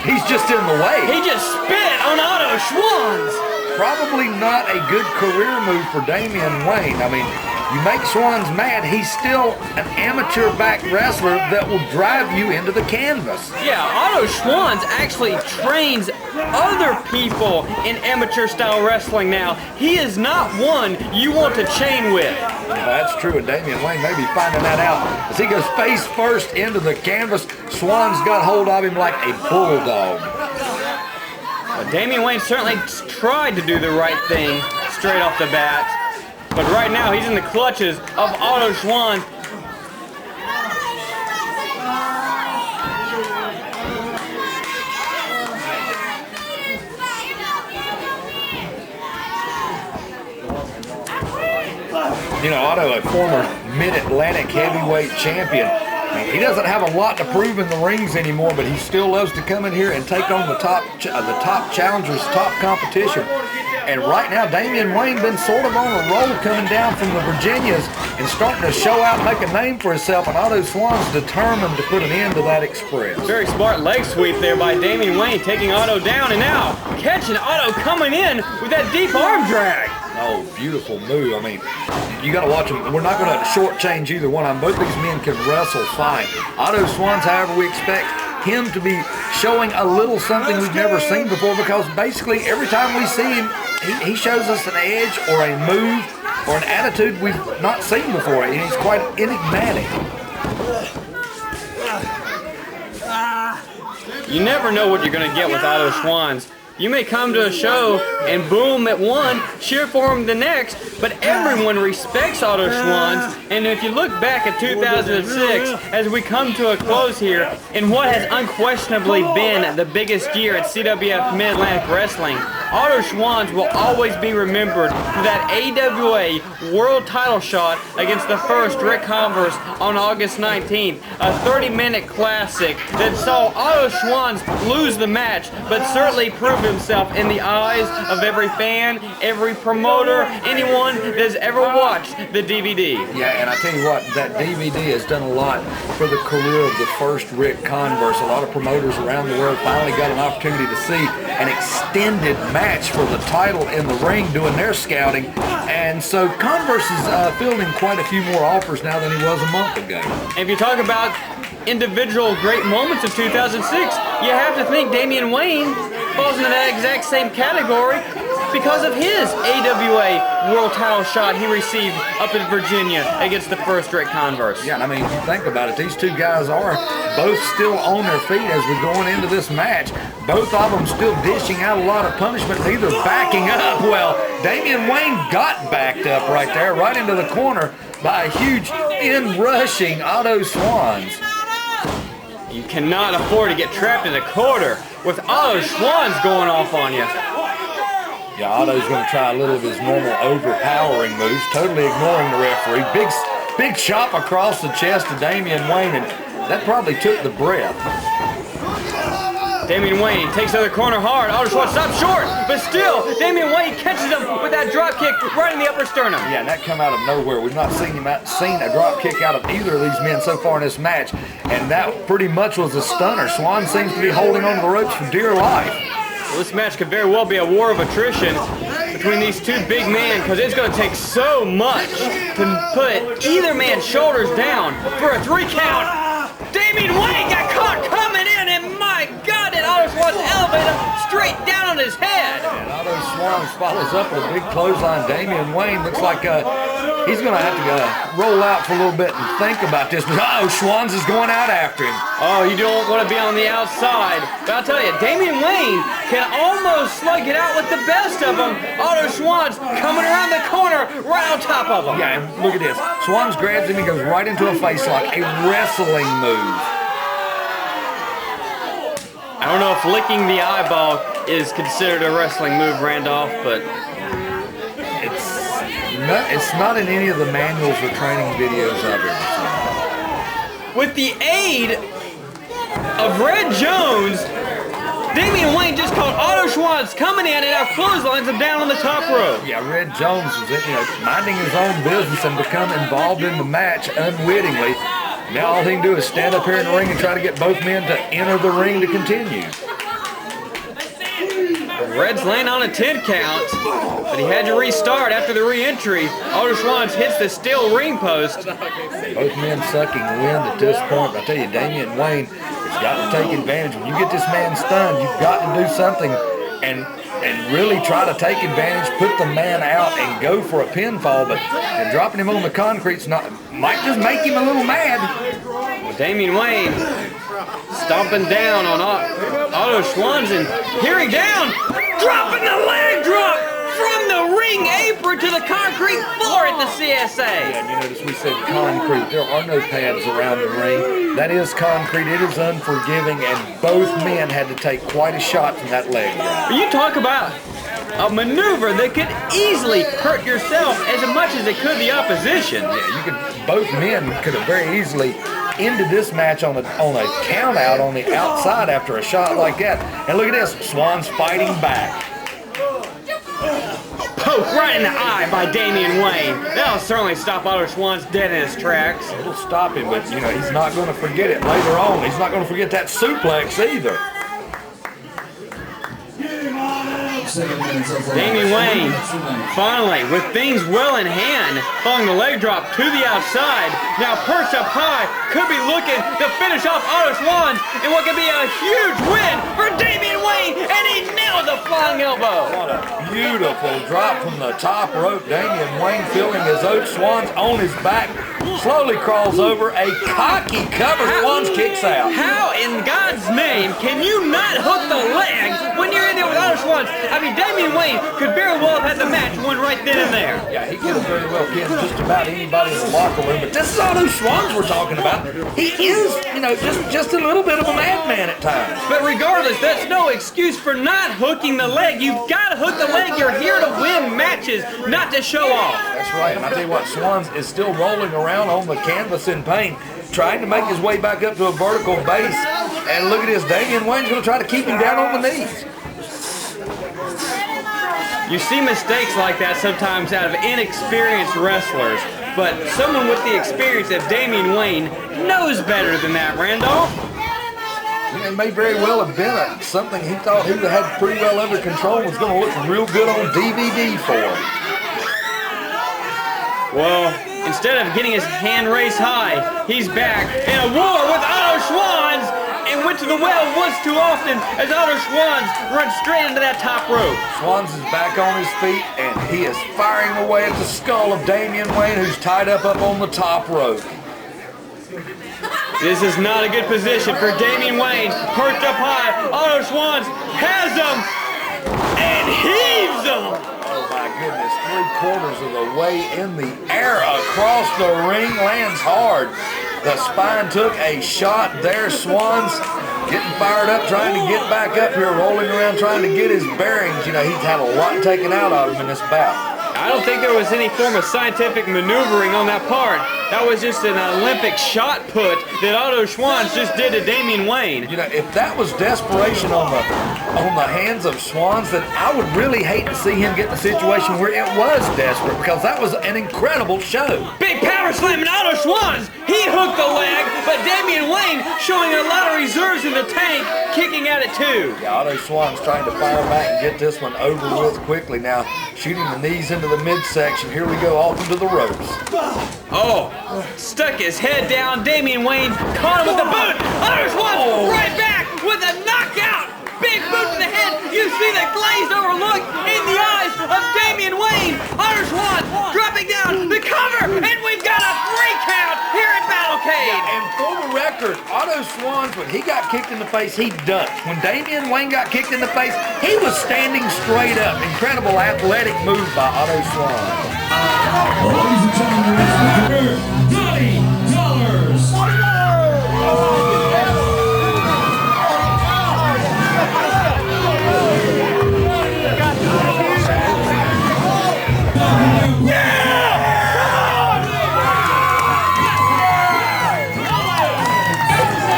He's just in the way. He just spit on Otto Schwanz. Probably not a good career move for Damien Wayne. I mean, you make Schwanz mad, he's still an amateur back wrestler that will drive you into the canvas. Yeah, Otto Schwanz actually trains other people in amateur style wrestling now. He is not one you want to chain with. That's true, and Damien Wayne may be finding that out as he goes face first into the canvas. Schwanz got hold of him like a bulldog. Damien Wayne certainly tried to do the right thing straight off the bat, but right now he's in the clutches of Otto Schwanz. You know, Otto, a former Mid-Atlantic heavyweight champion. He doesn't have a lot to prove in the rings anymore, but he still loves to come in here and take on the top challengers, top competition. And right now, Damien Wayne been sort of on a roll coming down from the Virginias and starting to show out and make a name for himself. And Otto Schwanz determined to put an end to that express. Very smart leg sweep there by Damien Wayne, taking Otto down, and now catching Otto coming in with that deep arm drag. Oh, beautiful move. I mean, you got to watch them. We're not going to shortchange either one of them. Both these men can wrestle fine. Otto Schwanz, however, we expect him to be showing a little something we've never seen before, because basically every time we see him, he shows us an edge or a move or an attitude we've not seen before, and he's quite enigmatic. You never know what you're going to get with Otto Schwanz. You may come to a show and boom at one, cheer for him the next, but everyone respects Otto Schwanz. And if you look back at 2006, as we come to a close here, in what has unquestionably been the biggest year at CWF Mid-Atlantic Wrestling, Otto Schwanz will always be remembered for that AWA World title shot against the first Ric Converse on August 19th. A 30-minute classic that saw Otto Schwanz lose the match, but certainly proved himself in the eyes of every fan, every promoter, anyone that's ever watched the DVD. Yeah, and I tell you what, that DVD has done a lot for the career of the first Ric Converse. A lot of promoters around the world finally got an opportunity to see an extended match for the title in the ring doing their scouting. And so Converse is fielding quite a few more offers now than he was a month ago. If you talk about individual great moments of 2006, you have to think Damien Wayne falls into that exact same category because of his AWA world title shot he received up in Virginia against the first Ric Converse. Yeah, I mean, if you think about it, these two guys are both still on their feet as we're going into this match. Both of them still dishing out a lot of punishment, neither backing up. Well, Damien Wayne got backed up right there, right into the corner by a huge in-rushing Otto Schwanz. You cannot afford to get trapped in a quarter with Otto Schwanz going off on you. Yeah, Otto's going to try a little of his normal overpowering moves, totally ignoring the referee. Big chop across the chest to Damien Wayne, and that probably took the breath. Damien Wayne takes the other corner hard. Otto Schwanz stops short, but still, Damien Wayne catches him with that drop kick right in the upper sternum. Yeah, and that come out of nowhere. We've not seen a drop kick out of either of these men so far in this match, and that pretty much was a stunner. Schwanz seems to be holding on to the ropes for dear life. Well, this match could very well be a war of attrition between these two big men because it's going to take so much to put either man's shoulders down for a 3 count. Damien Wayne got caught coming in, and my God, did Otto Schwanz elevate him straight down on his head. And Otto Schwanz follows up with a big clothesline. Damien Wayne looks like he's going to have to roll out for a little bit and think about this. But Schwanz is going out after him. Oh, you don't want to be on the outside. But I'll tell you, Damien Wayne can almost slug it out with the best of them. Otto Schwanz coming around the corner right on top of him. Yeah, and look at this. Schwanz grabs him and goes right into a face lock, a wrestling move. I don't know if licking the eyeball is considered a wrestling move, Randolph, but it's not in any of the manuals or training videos I've ever seen. With the aid of Red Jones, Damien Wayne just caught Otto Schwanz coming in and now clotheslines him down on the top rope. Yeah, Red Jones is minding his own business and become involved in the match unwittingly. Now all he can do is stand up here in the ring and try to get both men to enter the ring to continue. Red's laying on a 10 count, but he had to restart after the re-entry. Otto Schwanz hits the steel ring post. Both men sucking wind at this point. I tell you, Damien Wayne has got to take advantage. When you get this man stunned, you've got to do something and really try to take advantage, put the man out and go for a pinfall, but dropping him on the concrete might just make him a little mad. Well, Damien Wayne stomping down on Otto Schwanz and peering down, dropping the leg drop from the ring apron to the concrete floor at the CSA. Yeah, and you notice we said concrete. There are no pads around the ring. That is concrete. It is unforgiving, and both men had to take quite a shot from that leg drop. You talk about a maneuver that could easily hurt yourself as much as it could the opposition. Yeah, both men could have very easily ended this match on a count out on the outside after a shot like that. And look at this, Schwanz fighting back. Poke right in the eye by Damien Wayne. That'll certainly stop Otto Schwanz dead in his tracks. It'll stop him, but he's not going to forget it later on. He's not going to forget that suplex either. Damien Wayne, finally, with things well in hand, following the leg drop to the outside, now perched up high, could be looking to finish off Otto Schwanz in what could be a huge win for Damien Wayne, and he nailed the flying elbow. What a beautiful drop from the top rope. Damien Wayne feeling his Otto Schwanz on his back, slowly crawls over, a cocky cover, Schwanz kicks out. How in God's name can you not hook the leg when you're in there with Otto Schwanz? I mean, Damien Wayne could very well have had the match won right then and there. Yeah, he could have very well pinned just about anybody in the locker room, but this is Otto Schwanz we're talking about. He is, just a little bit of a madman at times. But regardless, that's no excuse for not hooking the leg. You've got to hook the leg. You're here to win matches, not to show off. That's right, and I tell you what, Schwanz is still rolling around on the canvas in pain, trying to make his way back up to a vertical base. And look at this, Damien Wayne's going to try to keep him down on the knees. You see mistakes like that sometimes out of inexperienced wrestlers, but someone with the experience of Damien Wayne knows better than that, Randolph. It may very well have been something he thought he had pretty well under control, was going to look real good on DVD for him. Well, instead of getting his hand raised high, he's back in a war with Otto Schwanz and went to the well once too often as Otto Schwanz runs straight into that top rope. Schwanz is back on his feet and he is firing away at the skull of Damien Wayne, who's tied up on the top rope. This is not a good position for Damien Wayne. Perched up high, Otto Schwanz has him and heaves him. Oh my goodness, 3/4 of the way in the air across the ring, lands hard. The spine took a shot there. Schwanz getting fired up, trying to get back up here, rolling around, trying to get his bearings. You know, he's had a lot taken out of him in this bout. I don't think there was any form of scientific maneuvering on that part. That was just an Olympic shot put that Otto Schwanz just did to Damien Wayne. You know, if that was desperation on the hands of Schwanz, then I would really hate to see him get in a situation where it was desperate, because that was an incredible show. Big power slam and Otto Schwanz, he hooked the leg, but Damien Wayne showing a lot of reserves in the tank, kicking at it too. Yeah, Otto Schwanz trying to fire back and get this one over with quickly. Now, shooting the knees into the midsection. Here we go, off into the ropes. Oh, stuck his head down. Damien Wayne caught him with the boot. Otto Schwanz right back with a knockout. Big boot to the head. You see the glazed over look in the eyes of Damien Wayne. Otto Schwanz dropping down the cover, and we've got a 3 count here at Battlecade. Yeah, and for the record, Otto Schwanz, when he got kicked in the face, he ducked. When Damien Wayne got kicked in the face, he was standing straight up. Incredible athletic move by Otto Schwanz. Ladies and gentlemen, Donnie Dollars.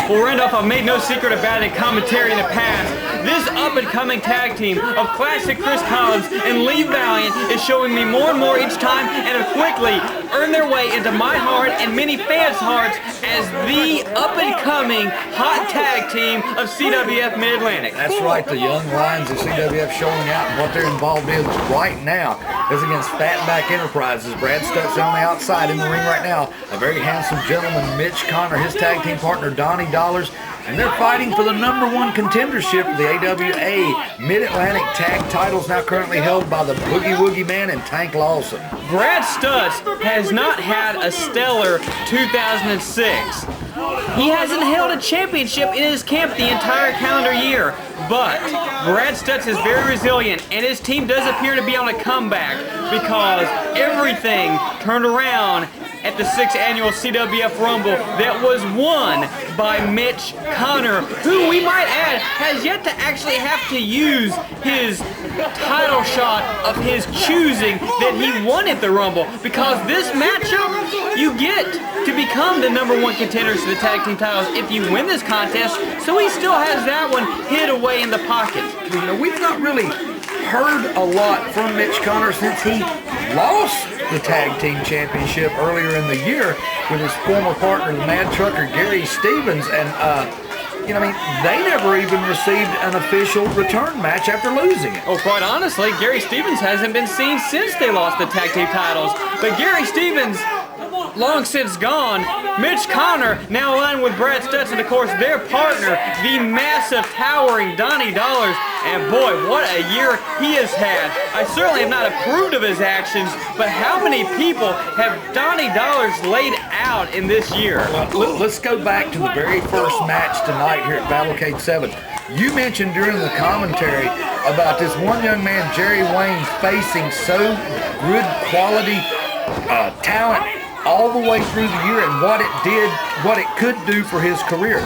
Well, Randolph, I've made no secret about it in commentary in the past. This up-and-coming tag team of classic Chris Collins and Lee Valiant is showing me more and more each time, and have quickly earned their way into my heart and many fans' hearts as the up-and-coming hot tag team of CWF Mid-Atlantic. That's right, the young lions of CWF showing out, and what they're involved in right now is against Fatback Enterprises. Brad Stutts on the outside in the ring right now. A very handsome gentleman, Mitch Connor, his tag team partner, Donnie Dollars, and they're fighting for the #1 contendership of the AWA Mid-Atlantic tag titles, now currently held by the Boogie Woogie Man and Tank Lawson. Brad Stutts has not had a stellar 2006. He hasn't held a championship in his camp the entire calendar year, but Brad Stutts is very resilient, and his team does appear to be on a comeback because everything turned around at the 6th annual CWF Rumble that was won by Mitch Connor, who we might add has yet to actually have to use his title shot of his choosing that he won at the Rumble, because this matchup you get to become the #1 contenders to the tag team titles if you win this contest, so he still has that one hid away in the pocket. You know, we've not really heard a lot from Mitch Connor since he lost the tag team championship earlier in the year with his former partner, the Mad Trucker Gary Stevens, and you know, I mean, they never even received an official return match after losing it. Oh, quite honestly, Gary Stevens hasn't been seen since they lost the tag team titles. But Gary Stevens, long since gone. Mitch Connor now aligned with Brad Stutts, and of course their partner, the massive, towering Donnie Dollars. And boy, what a year he has had. I certainly have not approved of his actions, but how many people have Donnie Dollars laid out in this year? Well, let's go back to the very first match tonight here at Battlecade VII. You mentioned during the commentary about this one young man, Jerry Wayne, facing so good quality talent all the way through the year, and what it could do for his career.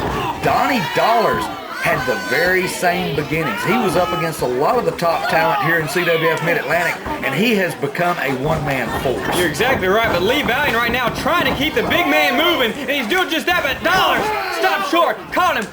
Donnie Dollars had the very same beginnings. He was up against a lot of the top talent here in CWF Mid-Atlantic, and he has become a one-man force. You're exactly right, but Lee Valiant right now trying to keep the big man moving, and he's doing just that, but Dollars stopped short, caught him.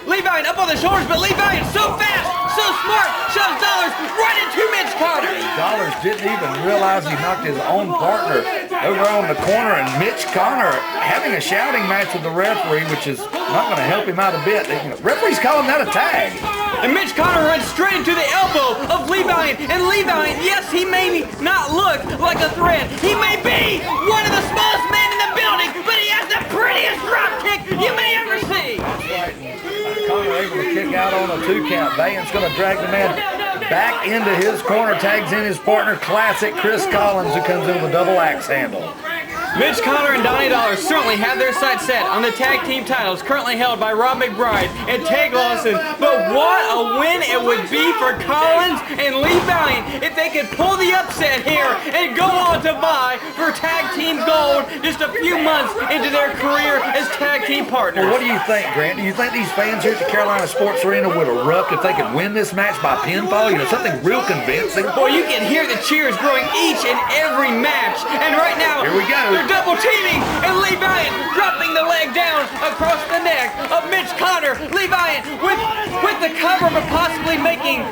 Lee Valiant up on the shoulders, but Lee Valiant so fast, so smart, shoves Dollars right into Mitch Connor. Dollars didn't even realize he knocked his own partner over on the corner, and Mitch Connor having a shouting match with the referee, which is not going to help him out a bit. The referee's calling that a tag. And Mitch Connor runs straight into the elbow of Lee Valiant. And Lee Valiant, yes, he may not look like a threat. He may be one of the smallest men in the building, but he has the prettiest drop kick you may ever see. Connor able to kick out on a 2 count. Valiant's going to drag the man back into his corner, tags in his partner, classic Chris Collins, who comes in with a double axe handle. Mitch Connor and Donnie Dollars certainly have their sights set on the tag team titles currently held by Rob McBride and Tag Lawson, but what a win it would be for Collins and Lee Valiant if they could pull the upset here and go on to vie for tag team gold just a few months into their career as tag team partners. Well, what do you think, Grant? Do you think these fans here at the Carolina Sports Arena would erupt if they could win this match by pinfall? You know, something real convincing. Boy, you can hear the cheers growing each and every match, and right now, here we go. Double teaming, and Lee Valiant dropping the leg down across the neck of Mitch Connor. Lee Valiant with the cover, but possibly making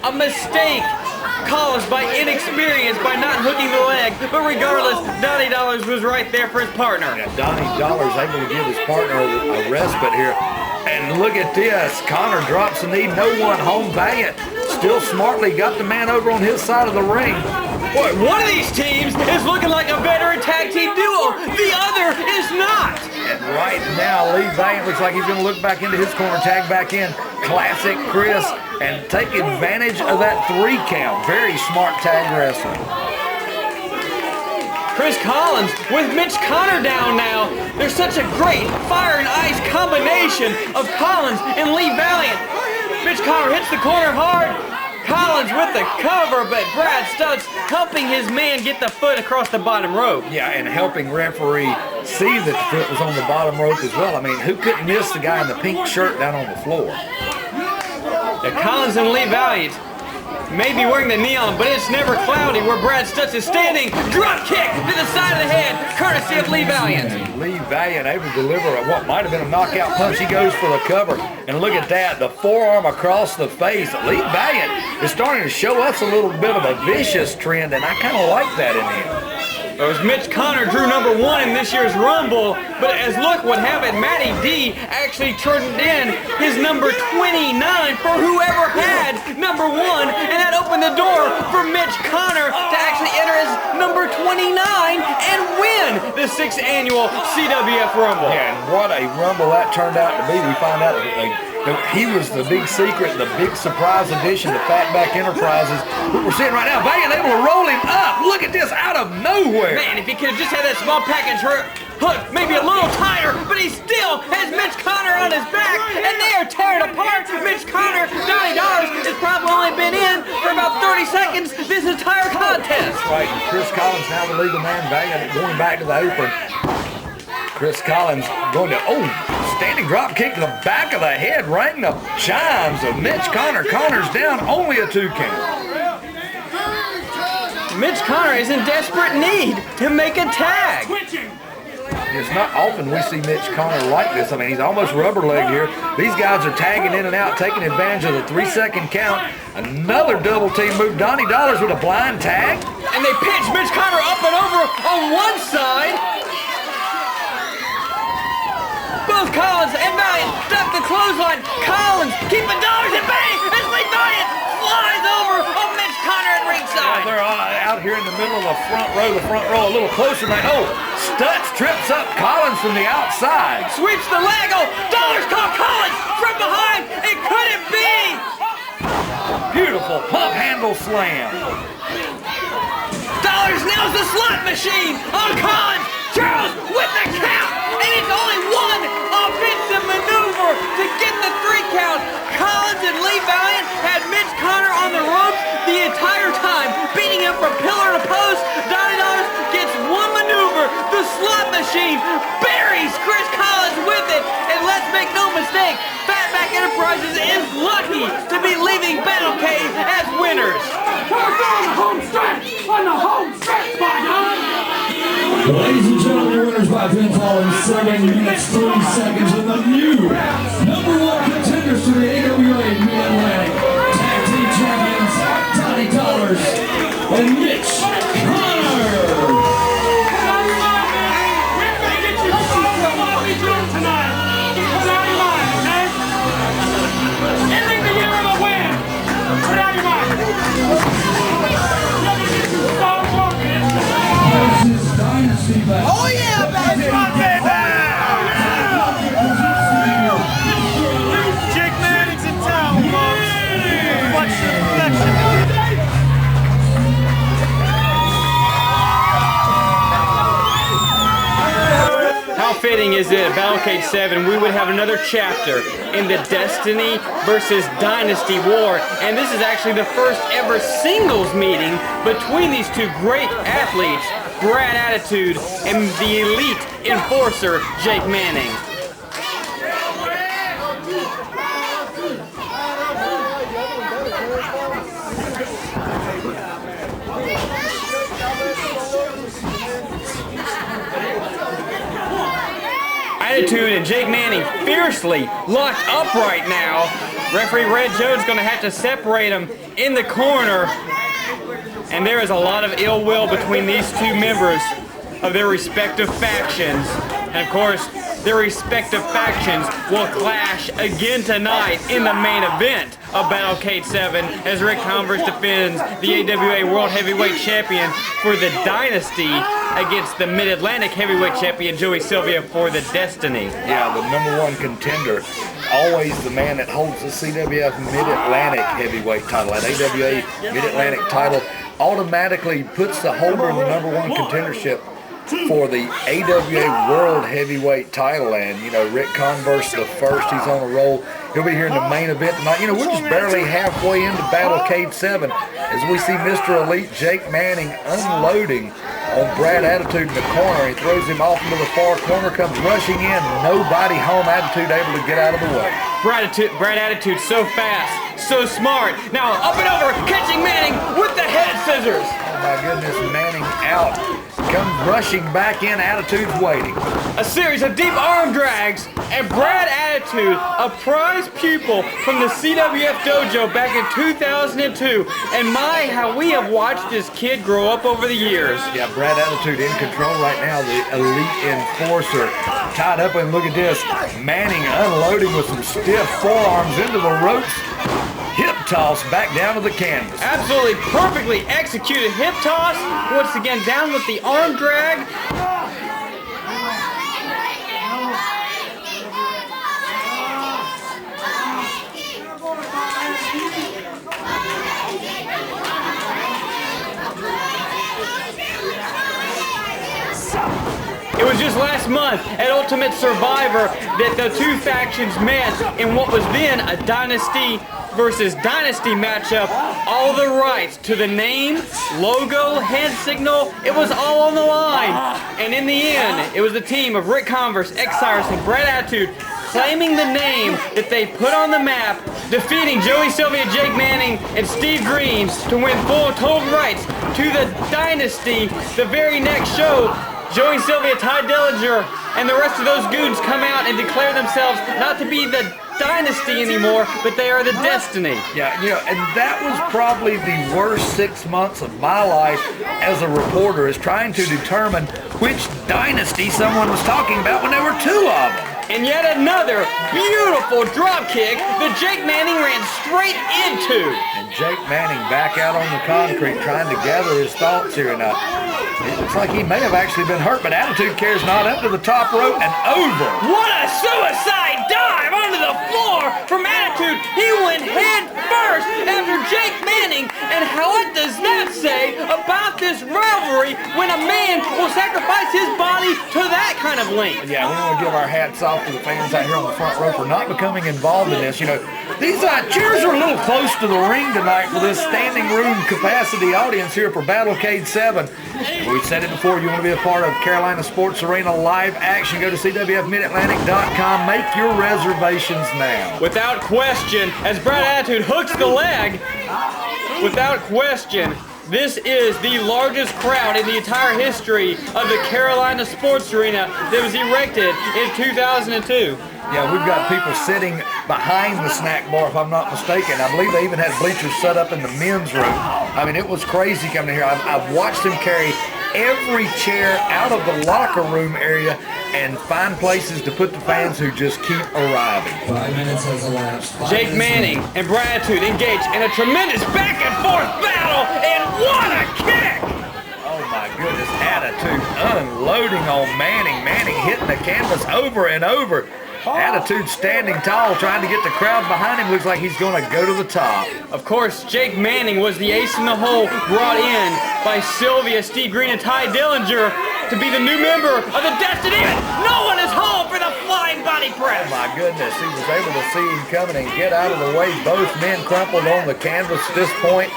a mistake caused by inexperience by not hooking the leg. But regardless, Donnie Dollars was right there for his partner. Yeah, Donnie Dollars able to give his partner a respite here. And look at this, Connor drops the knee, no one home. Valiant still smartly got the man over on his side of the ring. Boy, one of these teams is looking like a veteran tag team duo. The other is not. And right now, Lee Valiant looks like he's going to look back into his corner, tag back in. Classic Chris, and take advantage of that 3 count. Very smart tag wrestling. Chris Collins with Mitch Connor down now. There's such a great fire and ice combination of Collins and Lee Valiant. Mitch Connor hits the corner hard. Collins with the cover, but Brad Stutts helping his man get the foot across the bottom rope. Yeah, and helping referee see that the foot was on the bottom rope as well. I mean, who couldn't miss the guy in the pink shirt down on the floor? The Collins and Lee Valiant may be wearing the neon, but it's never cloudy where Brad Stutts is standing. Drop kick to the side of the head, courtesy of Lee Valiant. Lee Valiant able to deliver what might have been a knockout punch. He goes for the cover, and look at that, the forearm across the face. Lee Valiant is starting to show us a little bit of a vicious trend, and I kind of like that in him. It was Mitch Connor drew number 1 in this year's Rumble, but as look what happened, Matty D actually turned in his number 29 for whoever had number 1, and that opened the door for Mitch Connor to actually enter as number 29 and win the 6th annual CWF Rumble. Yeah, and what a Rumble that turned out to be. We find out he was the big secret, the big surprise addition to Fatback Enterprises. We're seeing right now, Valiant able to roll him up. Look at this, out of nowhere. Man, if he could have just had that small package hook maybe a little tighter, but he still has Mitch Connor on his back, and they are tearing apart. Mitch Connor, Donnie Dollars has probably only been in for about 30 seconds this entire contest. That's right, and Chris Collins now the legal man. Valiant going back to the apron. Chris Collins going to, standing drop kick to the back of the head, rang the chimes of Mitch Connor. Connor's down, only a 2 count. Mitch Connor is in desperate need to make a tag. It's not often we see Mitch Connor like this. I mean, he's almost rubber-legged here. These guys are tagging in and out, taking advantage of the 3-second count. Another double team move. Donnie Dollars with a blind tag. And they pitch Mitch Connor up and over on one side. Both Collins and Valiant duck the clothesline. Collins keeping Dollars at bay as Lee Valiant flies over on Mitch Connor at ringside. They're out here in the middle of the front row a little closer than Stutts trips up Collins from the outside. Sweeps the leg. Dollars caught Collins from behind. It couldn't be. Beautiful pump handle slam. Dollars nails the slot machine on Collins. Charles with the count. And it's only one offensive maneuver to get the 3 count. Collins and Lee Valiant had Mitch Connor on the ropes the entire time, beating him from pillar to post. Donnie Dollars gets one maneuver. The slot machine buries Chris Collins with it. And let's make no mistake, Fatback Enterprises is lucky to be leaving Battlecade as winners. On the home stretch, by God! Ladies and gentlemen, winners by pinfall in 7 minutes, 30 seconds in the new #1 contenders to the AWA Mid-Atlantic Tag Team Champions, Donnie Dollars and Mitch Connor. Oh yeah, baby! Jake Manning's in town, folks. Watch the reflection. How fitting is it at Battlecade VII we would have another chapter in the Destiny versus Dynasty war, and this is actually the first ever singles meeting between these two great athletes, Brad Attitude and the elite enforcer, Jake Manning. Attitude and Jake Manning fiercely locked up right now. Referee Red Joe's going to have to separate them in the corner. And there is a lot of ill will between these two members of their respective factions. And of course, their respective factions will clash again tonight in the main event of Battlecade VII as Ric Converse defends the AWA World Heavyweight Champion for the Dynasty against the Mid-Atlantic Heavyweight Champion Joey Sylvia for the Destiny. Yeah, the #1 contender. Always the man that holds the CWF Mid-Atlantic Heavyweight title. That AWA Mid-Atlantic title automatically puts the holder of the #1 contendership for the AWA World Heavyweight title. And, you know, Ric Converse the first, he's on a roll. He'll be here in the main event tonight. You know, we're just barely halfway into Battlecade VII as we see Mr. Elite Jake Manning unloading on Brad Attitude in the corner. He throws him off into the far corner, comes rushing in. Nobody home. Attitude able to get out of the way. Brad Attitude so fast, so smart. Now up and over, catching Manning with the head scissors. Oh my goodness, Manning out. Comes rushing back in, Attitude's waiting. A series of deep arm drags, and Brad Attitude, a prize pupil from the CWF dojo back in 2002. And my, how we have watched this kid grow up over the years. Yeah, Brad Attitude in control right now, the elite enforcer. Tied up, and look at this. Manning unloading with some stiff forearms into the ropes. Hip toss back down to the canvas. Absolutely perfectly executed hip toss. Once again, down with the arm drag. It was just last month at Ultimate Survivor that the two factions met in what was then a Dynasty versus Dynasty matchup. All the rights to the name, logo, hand signal, it was all on the line. And in the end, it was the team of Ric Converse, X Cyrus, and Brad Attitude claiming the name that they put on the map, defeating Joey Sylvia, Jake Manning, and Steve Green to win full total rights to the Dynasty. The very next show, Joey Sylvia, Ty Dillinger, and the rest of those goons come out and declare themselves not to be the Dynasty anymore, but they are the Destiny. Yeah, you know, and that was probably the worst 6 months of my life as a reporter, is trying to determine which Dynasty someone was talking about when there were two of them. And yet another beautiful drop kick that Jake Manning ran straight into. And Jake Manning back out on the concrete trying to gather his thoughts here. Now, it looks like he may have actually been hurt, but Attitude carries not up to the top rope and over. What a suicide dive onto the floor from Attitude. He went head first after Jake Manning. And what does that say about this rivalry when a man will sacrifice his body to that kind of length? Yeah, we want to give our hats off to the fans out here on the front row for not becoming involved in this. You know, these chairs are a little close to the ring tonight for this standing room capacity audience here for Battlecade VII. We've said it before, you want to be a part of Carolina Sports Arena live action, go to CWFMidatlantic.com. Make your reservations now. Without question, as Brad Attitude hooks the leg, without question, this is the largest crowd in the entire history of the Carolina Sports Arena that was erected in 2002. Yeah, we've got people sitting behind the snack bar, if I'm not mistaken. I believe they even had bleachers set up in the men's room. I mean, it was crazy coming here. I've watched them carry every chair out of the locker room area and find places to put the fans who just keep arriving. 5 minutes has elapsed. Jake Manning and Brad Stutts engaged in a tremendous back and forth battle, and what a kick! Oh my goodness, Attitude unloading on Manning. Manning hitting the canvas over and over. Attitude standing tall, trying to get the crowd behind him. Looks like he's going to go to the top. Of course, Jake Manning was the ace in the hole brought in by Sylvia, Steve Green, and Ty Dillinger to be the new member of the Destiny. No one is home for the flying body press. Oh my goodness, he was able to see him coming and get out of the way. Both men crumpled on the canvas at this point.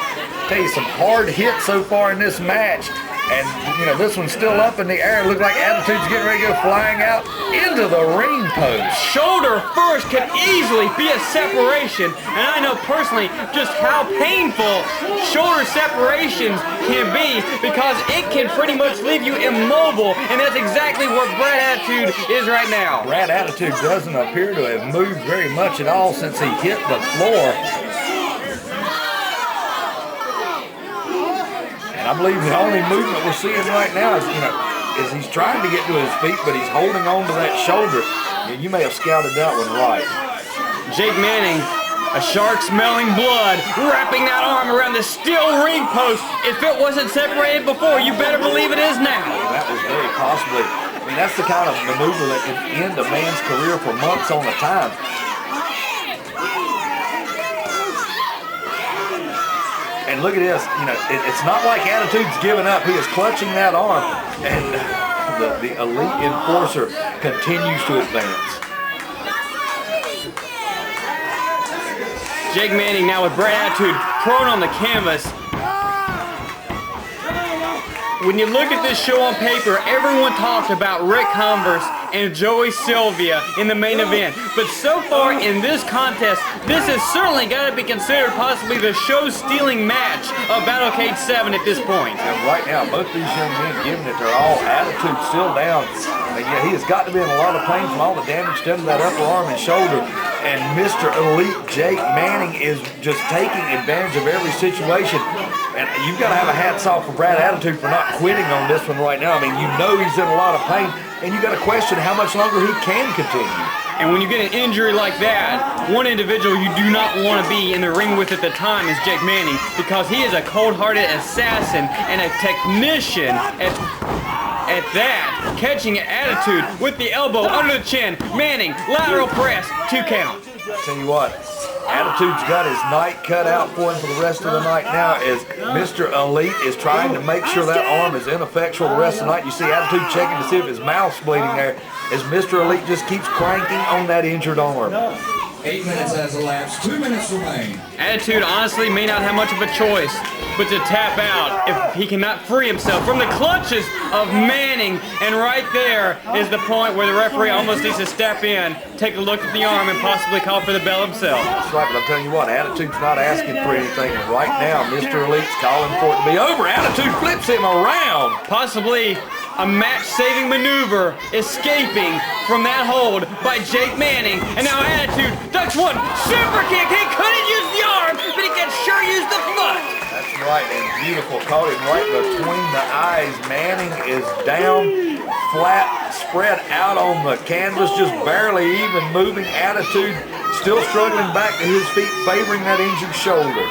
Tell you, some hard hits so far in this match. And, you know, this one's still up in the air. Look like Attitude's getting ready to go flying out into the ring post. Shoulder first can easily be a separation. And I know personally just how painful shoulder separations can be, because it can pretty much leave you immobile. And that's exactly where Brad Attitude is right now. Brad Attitude doesn't appear to have moved very much at all since he hit the floor. I believe the only movement we're seeing right now is, is he's trying to get to his feet, but he's holding on to that shoulder. You may have scouted that one right. Jake Manning, a shark smelling blood, wrapping that arm around the steel ring post. If it wasn't separated before, you better believe it is now. That was very possibly. I mean, that's the kind of maneuver that can end a man's career for months on a time. And look at this, it's not like Attitude's giving up. He is clutching that arm, and the elite enforcer continues to advance. Jake Manning now with Brad Attitude prone on the canvas. When you look at this show on paper, everyone talked about Ric Converse and Joey Sylvia in the main event. But so far in this contest, this has certainly got to be considered possibly the show-stealing match of Battlecade VII at this point. And right now, both these young men giving it their all. Attitude still down. And yeah, he has got to be in a lot of pain from all the damage done to that upper arm and shoulder. And Mr. Elite Jake Manning is just taking advantage of every situation. And you've got to have a hats off for Brad Attitude for not quitting on this one right now. I mean, you know he's in a lot of pain, and you got to question how much longer he can continue. And when you get an injury like that, one individual you do not want to be in the ring with at the time is Jake Manning, because he is a cold-hearted assassin and a technician at that, catching Attitude with the elbow under the chin. Manning, lateral press, 2 count. I'll tell you what, Attitude's got his night cut out for him for the rest of the night now, as Mr. Elite is trying to make sure that arm is ineffectual the rest of the night. You see Attitude checking to see if his mouth's bleeding there, as Mr. Elite just keeps cranking on that injured arm. 8 minutes has elapsed. 2 minutes remain. Attitude honestly may not have much of a choice but to tap out if he cannot free himself from the clutches of Manning. And right there is the point where the referee almost needs to step in, take a look at the arm, and possibly call for the bell himself. That's right, but I'm telling you what, Attitude's not asking for anything. And right now, Mr. Elite's calling for it to be over. Attitude flips him around. Possibly a match-saving maneuver, escaping from that hold by Jake Manning. And now Attitude ducks one super kick. He couldn't use the arm, but he can sure use the foot. That's right, and beautiful. Caught him right between the eyes. Manning is down, flat, spread out on the canvas, just barely even moving. Attitude still struggling back to his feet, favoring that injured shoulder.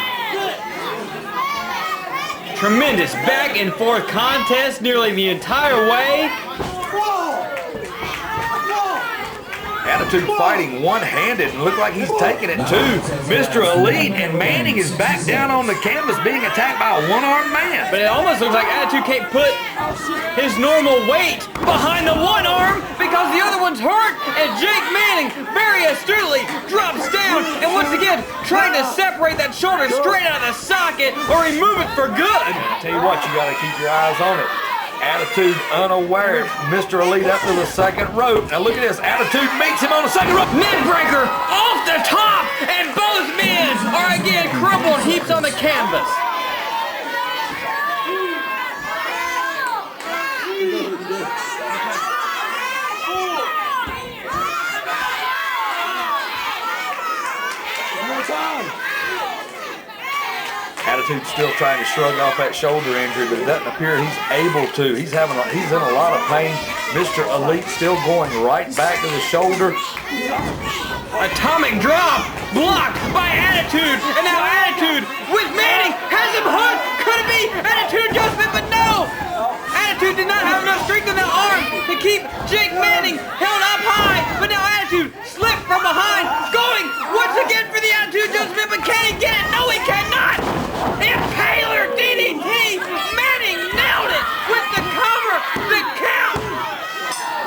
Tremendous back and forth contest nearly the entire way. Attitude fighting one-handed and look like he's taking it too. Mr. Elite and Manning is back down on the canvas being attacked by a one-armed man. But it almost looks like Attitude can't put his normal weight behind the one arm because the other one's hurt, and Jake Manning very astutely drops down and once again trying to separate that shoulder straight out of the socket or remove it for good. I tell you what, you got to keep your eyes on it. Attitude unaware. Mr. Elite up to the second rope. Now look at this. Attitude meets him on the second rope. Neckbreaker off the top, and both men are again crumpled heaps on the canvas. Attitude's still trying to shrug off that shoulder injury, but it doesn't appear he's able to. He's in a lot of pain. Mr. Elite still going right back to the shoulder. Atomic drop, blocked by Attitude, and now Attitude with Manning has him hooked. Could it be Attitude adjustment? But no! Attitude did not have enough strength in that arm to keep Jake Manning held up high, but now Attitude slipped from behind, going once again for the Attitude adjustment, but can he get it? No, he cannot! Impaler DDT! Manning nailed it with the cover, the count!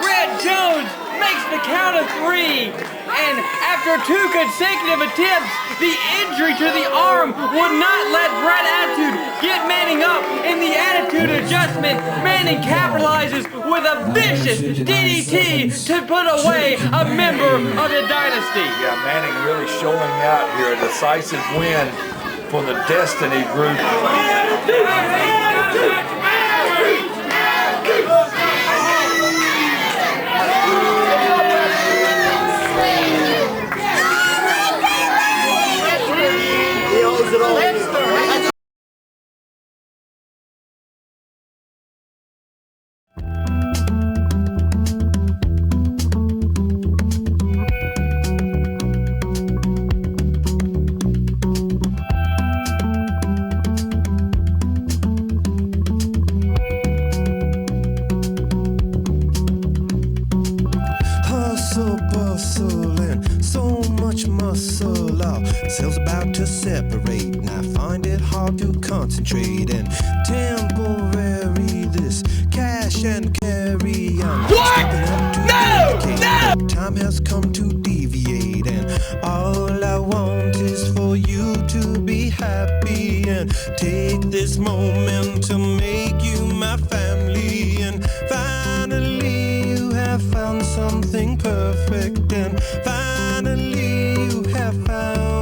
Red Jones makes the count of 3, and after 2 consecutive attempts, the injury to the arm would not let Brad Attitude get Manning up in the Attitude adjustment. Manning capitalizes with a vicious DDT to put away a member of the dynasty. Yeah, Manning really showing out here, a decisive win for the Destiny group. Cells about to separate, and I find it hard to concentrate. And temporary, this cash and carry on. What? No! Time has come to deviate, and all I want is for you to be happy and take this moment to make you my family. And finally, you have found something perfect, and finally, you have found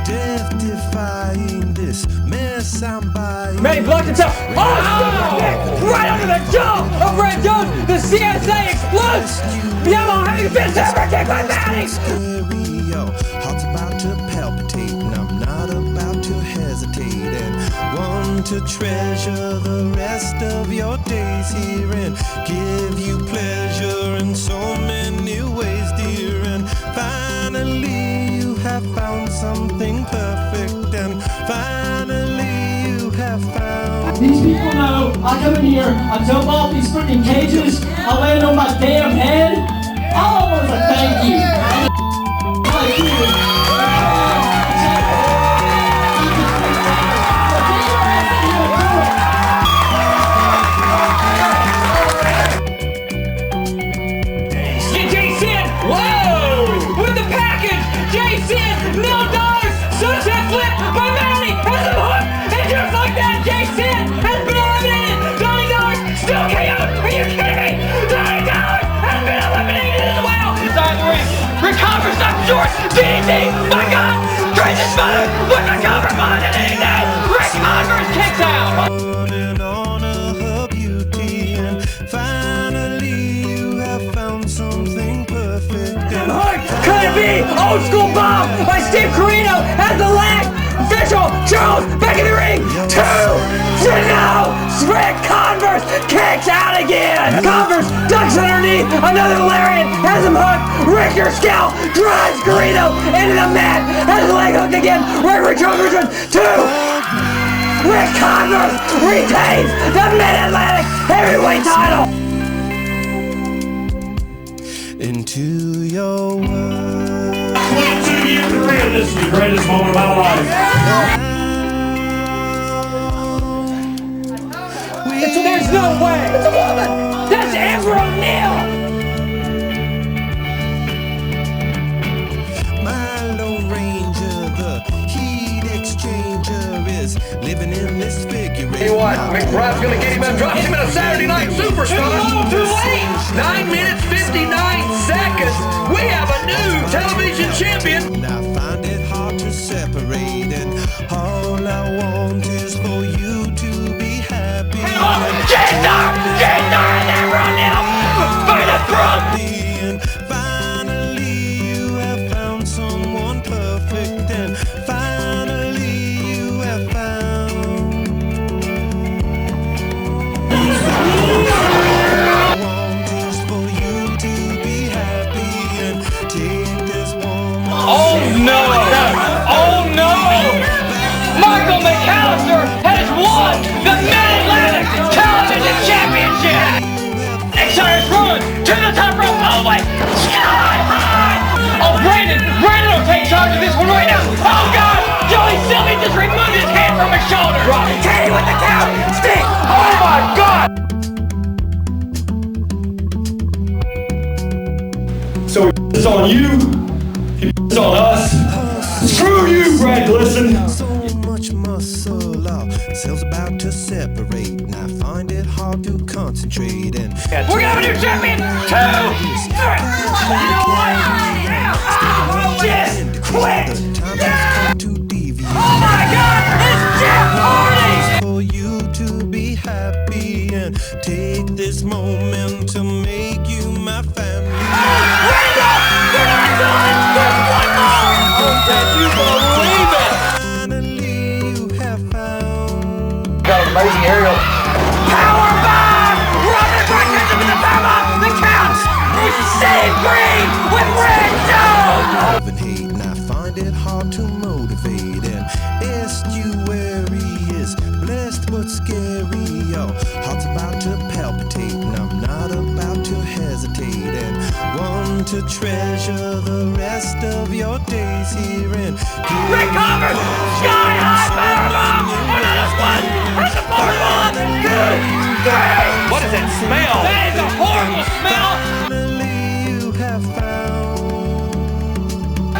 death-defying this mess I'm buying. Manning blocked himself. Oh, right under the jaw of Red Jones. The CSA explodes. Yamo having been severed kick by Manning. Stereo, heart's about to palpitate, and I'm not about to hesitate, and want to treasure the rest of your days here and give you pleasure in so many ways, dear. And finally, you have found something perfect, and finally, you have found. These people know I come in here, I jump off these freaking cages, I land on my damn head. All I want is a thank you. Thank you. Ric Converse up short, DDT, my God, Trace his mother with the cover on the DDT, Ric Converse kicks out. Honor her beauty, and finally you have found something perfect. Could it be old school bomb by Steve Carino at the leg? Official Charles back in the ring. 2 to 0. Ric Converse kicks out again. Converse ducks underneath. Another lariat has him hooked. Rick your scalp drives Carino into the mat. Has the leg hooked again. Rick Converse 2. Ric Converse retains the Mid-Atlantic heavyweight title. Into your world. 22 years career, this is the greatest moment of my life. There's no way. It's a woman. That's Amber O'Neil. My Lone Ranger, the heat exchanger, is living in this figure. Hey, what? McBride's gonna get him and drop him in a Saturday Night Superstar. Too late. 9 minutes 59 seconds. We have a new television champion. And I find it hard to separate, and all I want is for you to be happy. GeeStar and Amber O'Neil by the throat. And finally, you have found someone perfect. So it's on you, it's on us. Screw you, Brad Glisten. So much muscle, our cells about to separate, and I find it hard to concentrate. And We're gonna have a new champion, 2! Just quit! Oh my God, it's Jeff Hardy! For you to be happy and take this moment to make you my family. Wait up! We're not done! There's one more! Can you believe it? Finally, you have found. Got an amazing aerial. Power bomb! Robert Burkins with the power bomb! The counts! It's Steve Green with Red Zone! Love and hate, and I find it hard to motivate. And estuary is blessed but scary. Your heart's about to palpitate, and I'm not about to hesitate. And want to treasure the rest of your days here and Ric Converse! Sky high power bomb! Another one! That's a 4-1! 2, 3! What is that smell? That is a horrible smell! finally you have found.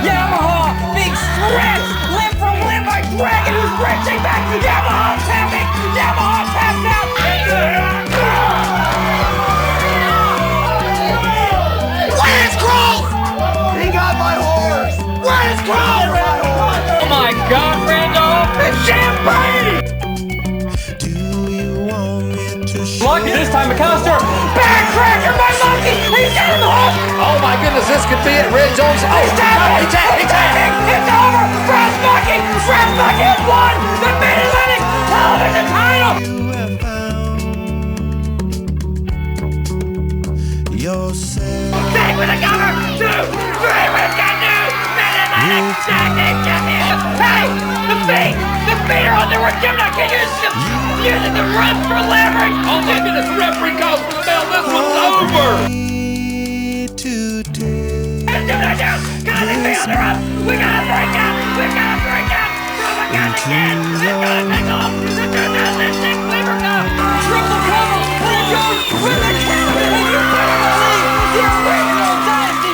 Yamaha! Big stretch! Limb from limb by Dragon who's stretching back! Yamaha's tapping! Yamaha's passed out! Lance Cross! He got my horse! Lance Cross! Oh my God, Randolph! It's champagne! Do you want me to Lucky this time, McAllister. Backcracker, my monkey! He's getting the hook! Oh my goodness, this could be it. Red Jones. Oh, He's tapping! He's tapping! It's over! Brass Monkey has won the Mid-Atlantic Television title! you have found yourself? Stay with the cover! 2, 3, we've got new Mid-Atlantic Tag Team Champions! Hey! The feet are on the ring! Can you using the ref for leverage? Oh my goodness, the referee calls for the bell. This one's over. Today. Got his feet on the ref! We got a breakout! Kamakazi Kid! It's gonna take off the 2006 Weaver Cup! Triple cover! Here goes with the count! And you better believe the original dynasty!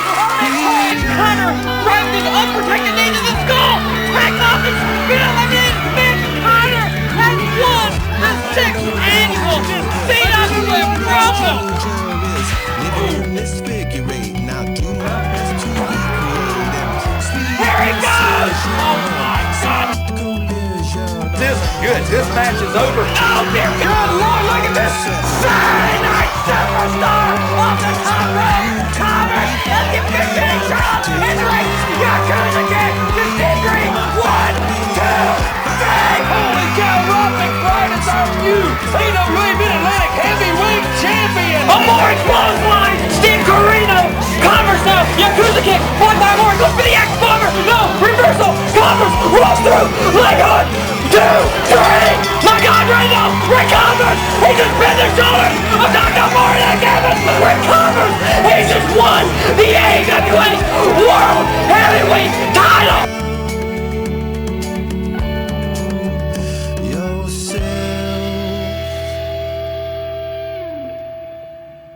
Mitch Connor driving his unprotected knee to the skull! Back off his been eliminated! Mitch Connor has won the 6th annual CWF Rumble! Here he goes! Oh my God! this is good. This match is over. Oh dear God, Lord, look at this! Saturday Night Superstar off the top rope! Converse, let's give him a big shot! In the ring, Yakuza Kid, the Green, 1, 2, 3! Holy cow, Rob McBride is our new CWF Mid-Atlantic Heavyweight Champion! A more explosive line! Steve Corino! Converse now! Yakuza Kick! One by more! Goes for the X-Bomber! No! Reversal! Converse rolls through! Leg hook! 2, 3! My God, right now! Ric Converse! He just